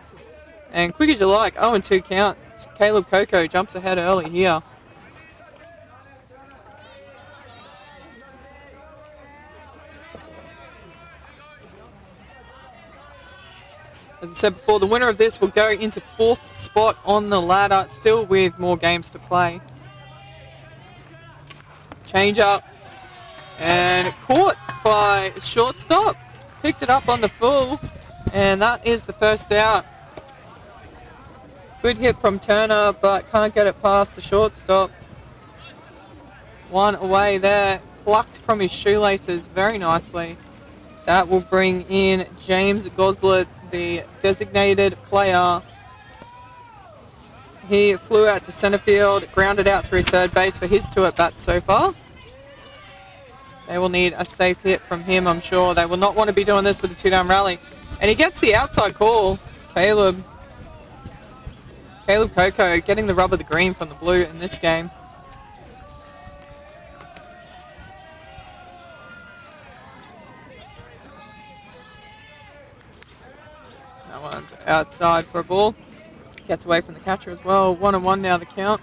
And quick as you like, 0-2 count. Caleb Coco jumps ahead early here. As I said before, the winner of this will go into 4th spot on the ladder, still with more games to play. Change up. And caught by shortstop. Picked it up on the full. And that is the first out. Good hit from Turner, but can't get it past the shortstop. One away there. Plucked from his shoelaces very nicely. That will bring in James Goslet, the designated player. He flew out to centre field, grounded out through third base for his 2 at-bats so far. They will need a safe hit from him, I'm sure. They will not want to be doing this with a 2-down rally. And he gets the outside call. Caleb Coco getting the rub of the green from the blue in this game. That one's outside for a ball. Gets away from the catcher as well. 1-1 now the count.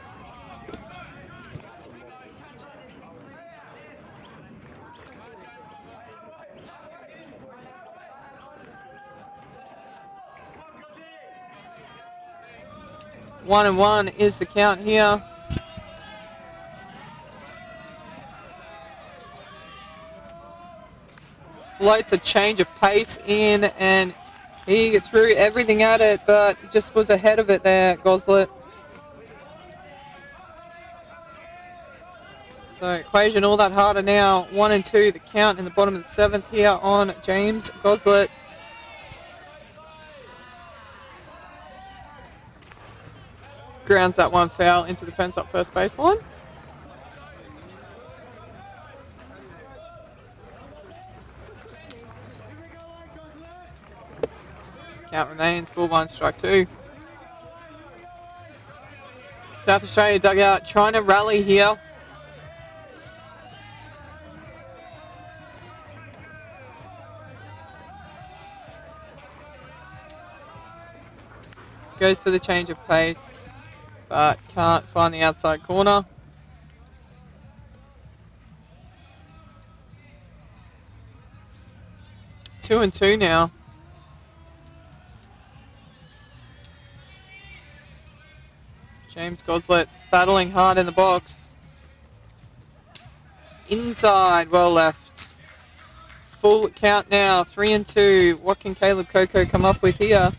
One and one is the count here. Floats a change of pace in, and he threw everything at it, but just was ahead of it there, Goslet. So equation all that harder now. 1-2 the count in the bottom of the 7th here on James Goslet. Grounds that one foul into the fence up first baseline. Count remains, ball 1, strike 2. South Australia dugout trying to rally here. Goes for the change of pace. but can't find the outside corner. Two and two now. James Goslet battling hard in the box. Inside, well left. Full count now, 3 and 2. What can Caleb Coco come up with here?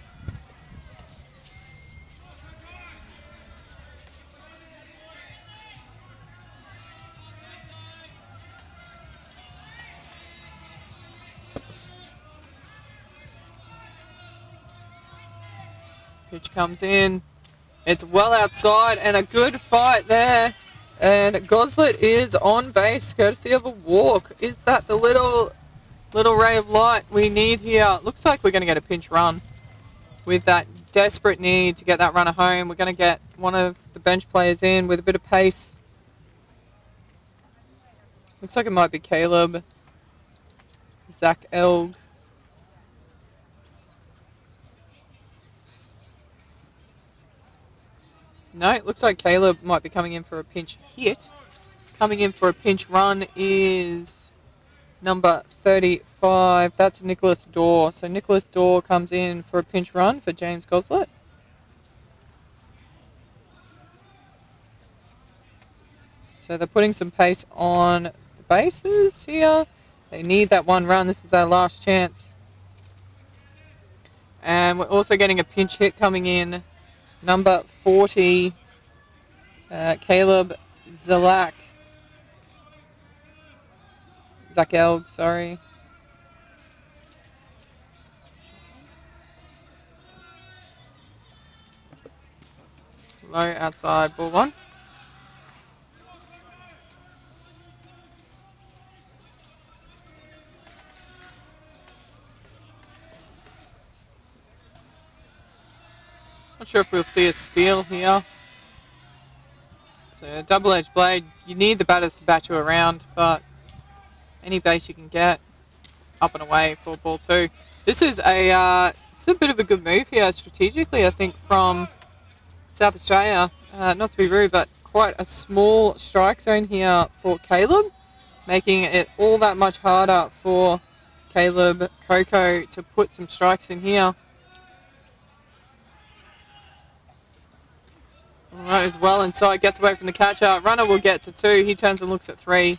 Pitch comes in. It's well outside and a good fight there. And Goslet is on base courtesy of a walk. Is that the little ray of light we need here? Looks like we're going to get a pinch run with that desperate need to get that runner home. We're going to get one of the bench players in with a bit of pace. Looks like it might be Caleb. Zach Elg. No, it looks like Caleb might be coming in for a pinch hit. Coming in for a pinch run is number 35. That's Nicholas Dorr. So Nicholas Dorr comes in for a pinch run for James Goslet. So they're putting some pace on the bases here. They need that one run. This is their last chance. And we're also getting a pinch hit coming in. Number 40, Caleb Zach Elg, sorry. Low outside, ball one. Not sure if we'll see a steal here. It's a double-edged blade. You need the batters to bat you around, but any base you can get, up and away for ball two. This is a bit of a good move here strategically, I think, from South Australia. Not to be rude, but quite a small strike zone here for Caleb, making it all that much harder for Caleb Coco to put some strikes in here. Right, as well inside, gets away from the catcher. Runner will get to 2. He turns and looks at 3.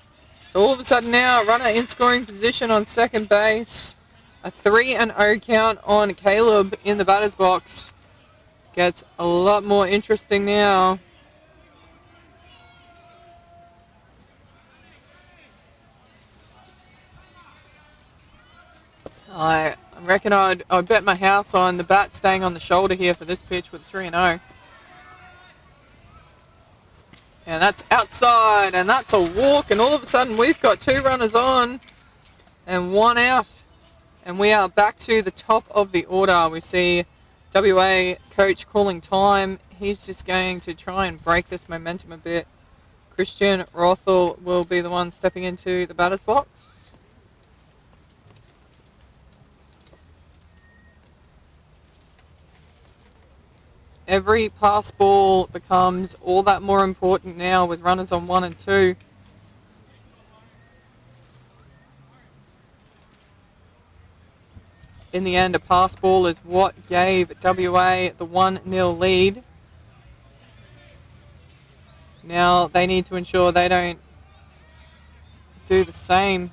So all of a sudden now, runner in scoring position on second base. A 3-0 count on Caleb in the batter's box. Gets a lot more interesting now. I reckon I'd bet my house on the bat staying on the shoulder here for this pitch with 3-0. And that's outside, and that's a walk, and all of a sudden we've got 2 runners on and 1 out. And we are back to the top of the order. We see WA coach calling time. He's just going to try and break this momentum a bit. Christian Rothel will be the one stepping into the batter's box. Every pass ball becomes all that more important now with runners on 1 and 2. In the end, a pass ball is what gave WA the 1-0 lead. Now they need to ensure they don't do the same.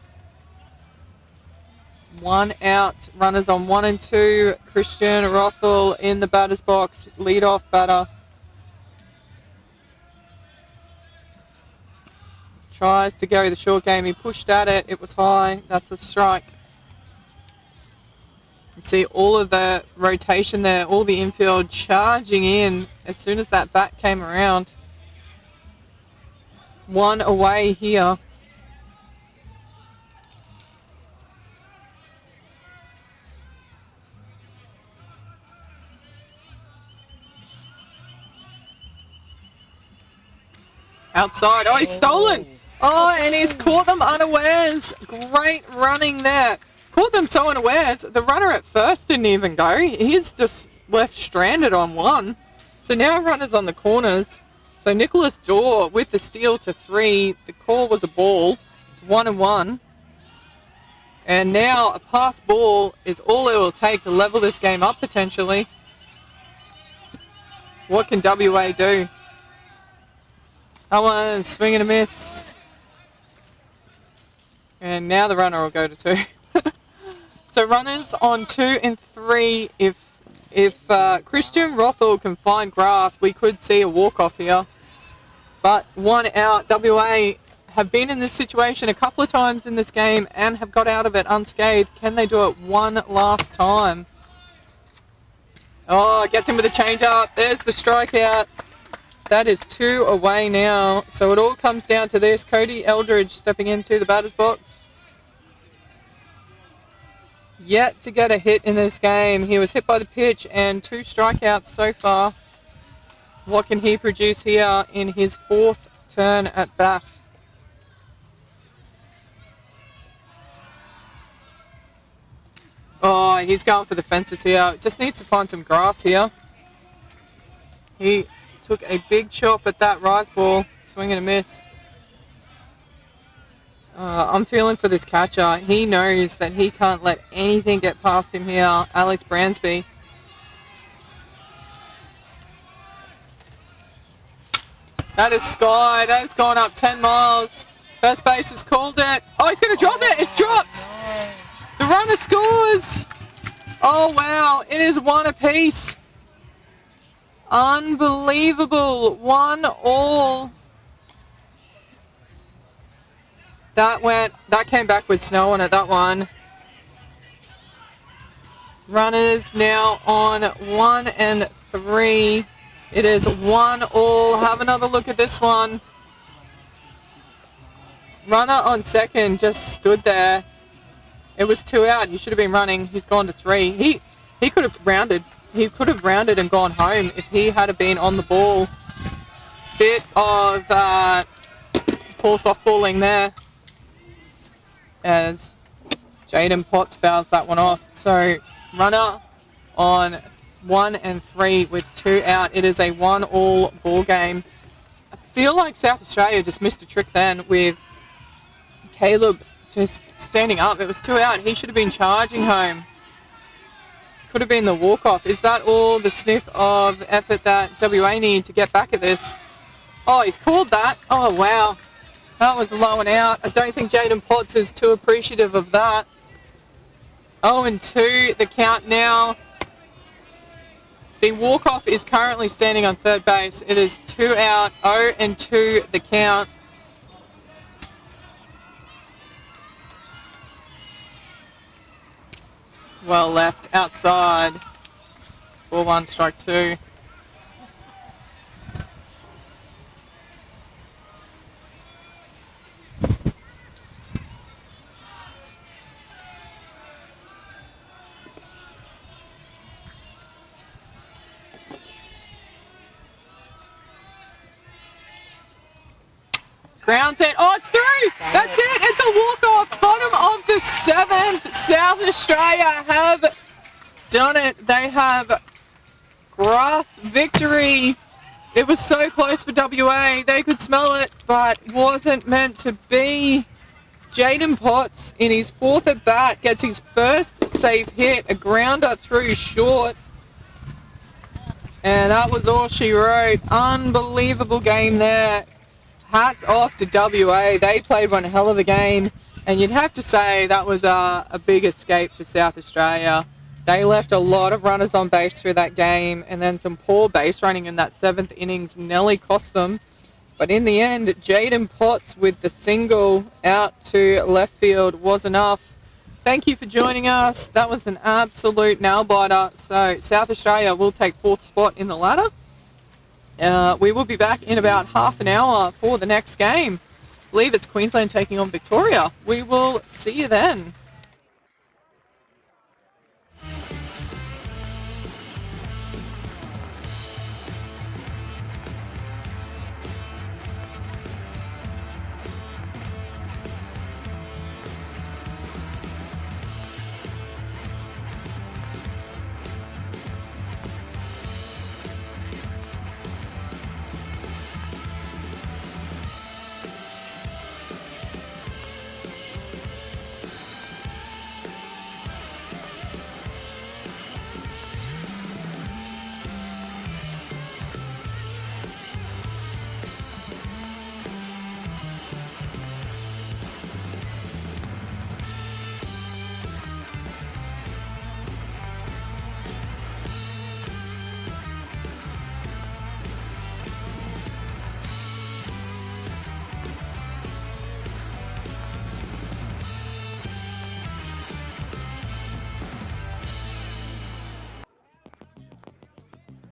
1 out, runners on 1 and 2. Christian Rothel in the batter's box, lead-off batter. Tries to go the short game. He pushed at it. It was high. That's a strike. You see all of the rotation there, all the infield charging in as soon as that bat came around. 1 away here. Outside. Oh, he's stolen. Oh, and he's caught them unawares. Great running there. Caught them so unawares. The runner at first didn't even go. He's just left stranded on 1. So now runners on the corners. So Nicholas Dorr with the steal to 3. The call was a ball. It's 1-1. And now a pass ball is all it will take to level this game up potentially. What can WA do? That one, swing and a miss. And now the runner will go to 2. So runners on 2 and 3. If Christian Rothel can find grass, we could see a walk-off here. But 1 out. WA have been in this situation a couple of times in this game and have got out of it unscathed. Can they do it one last time? Oh, gets him with a change-up. There's the strikeout. That is 2 away now. So it all comes down to this. Cody Eldridge stepping into the batter's box. Yet to get a hit in this game. He was hit by the pitch and 2 strikeouts so far. What can he produce here in his 4th turn at bat? Oh, he's going for the fences here. Just needs to find some grass here. He took a big chop at that rise ball. Swing and a miss. I'm feeling for this catcher. He knows that he can't let anything get past him here. Alex Bransby. That is sky. That has gone up 10 miles. First base has called it. Oh, he's going to drop it. It's dropped. The runner scores. Oh, wow. It is 1 apiece. Unbelievable. 1-1. That came back with snow on it, that one. Runners now on 1 and 3. It is 1-1. Have another look at this one. Runner on second just stood there. It was 2 out. You should have been running. He's gone to 3. He could have rounded. He could have rounded and gone home if he had been on the ball. Bit of poor softballing there as Jaden Potts fouls that one off. So runner on 1 and 3 with 2 out. It is a 1-1 ball game. I feel like South Australia just missed a trick then with Caleb just standing up. It was 2 out. He should have been charging home. Could have been the walk-off. Is that all the sniff of effort that WA need to get back at this? Oh, he's called that. Oh, wow. That was low and out. I don't think Jaden Potts is too appreciative of that. 0-2 the count now. The walk-off is currently standing on third base. It is 2 out, 0-2 the count. Well left, outside. 4-1, strike 2. Grounds it. Oh, it's through. That's it. It's a walk-off. Bottom of the 7th. South Australia have done it. They have grasped victory. It was so close for WA. They could smell it, but wasn't meant to be. Jaden Potts, in his 4th at bat, gets his first safe hit. A grounder through short. And that was all she wrote. Unbelievable game there. Hats off to WA. They played one hell of a game. And you'd have to say that was a big escape for South Australia. They left a lot of runners on base through that game. And then some poor base running in that 7th innings nearly cost them. But in the end, Jaden Potts with the single out to left field was enough. Thank you for joining us. That was an absolute nail-biter. So South Australia will take 4th spot in the ladder. We will be back in about half an hour for the next game. I believe it's Queensland taking on Victoria. We will see you then.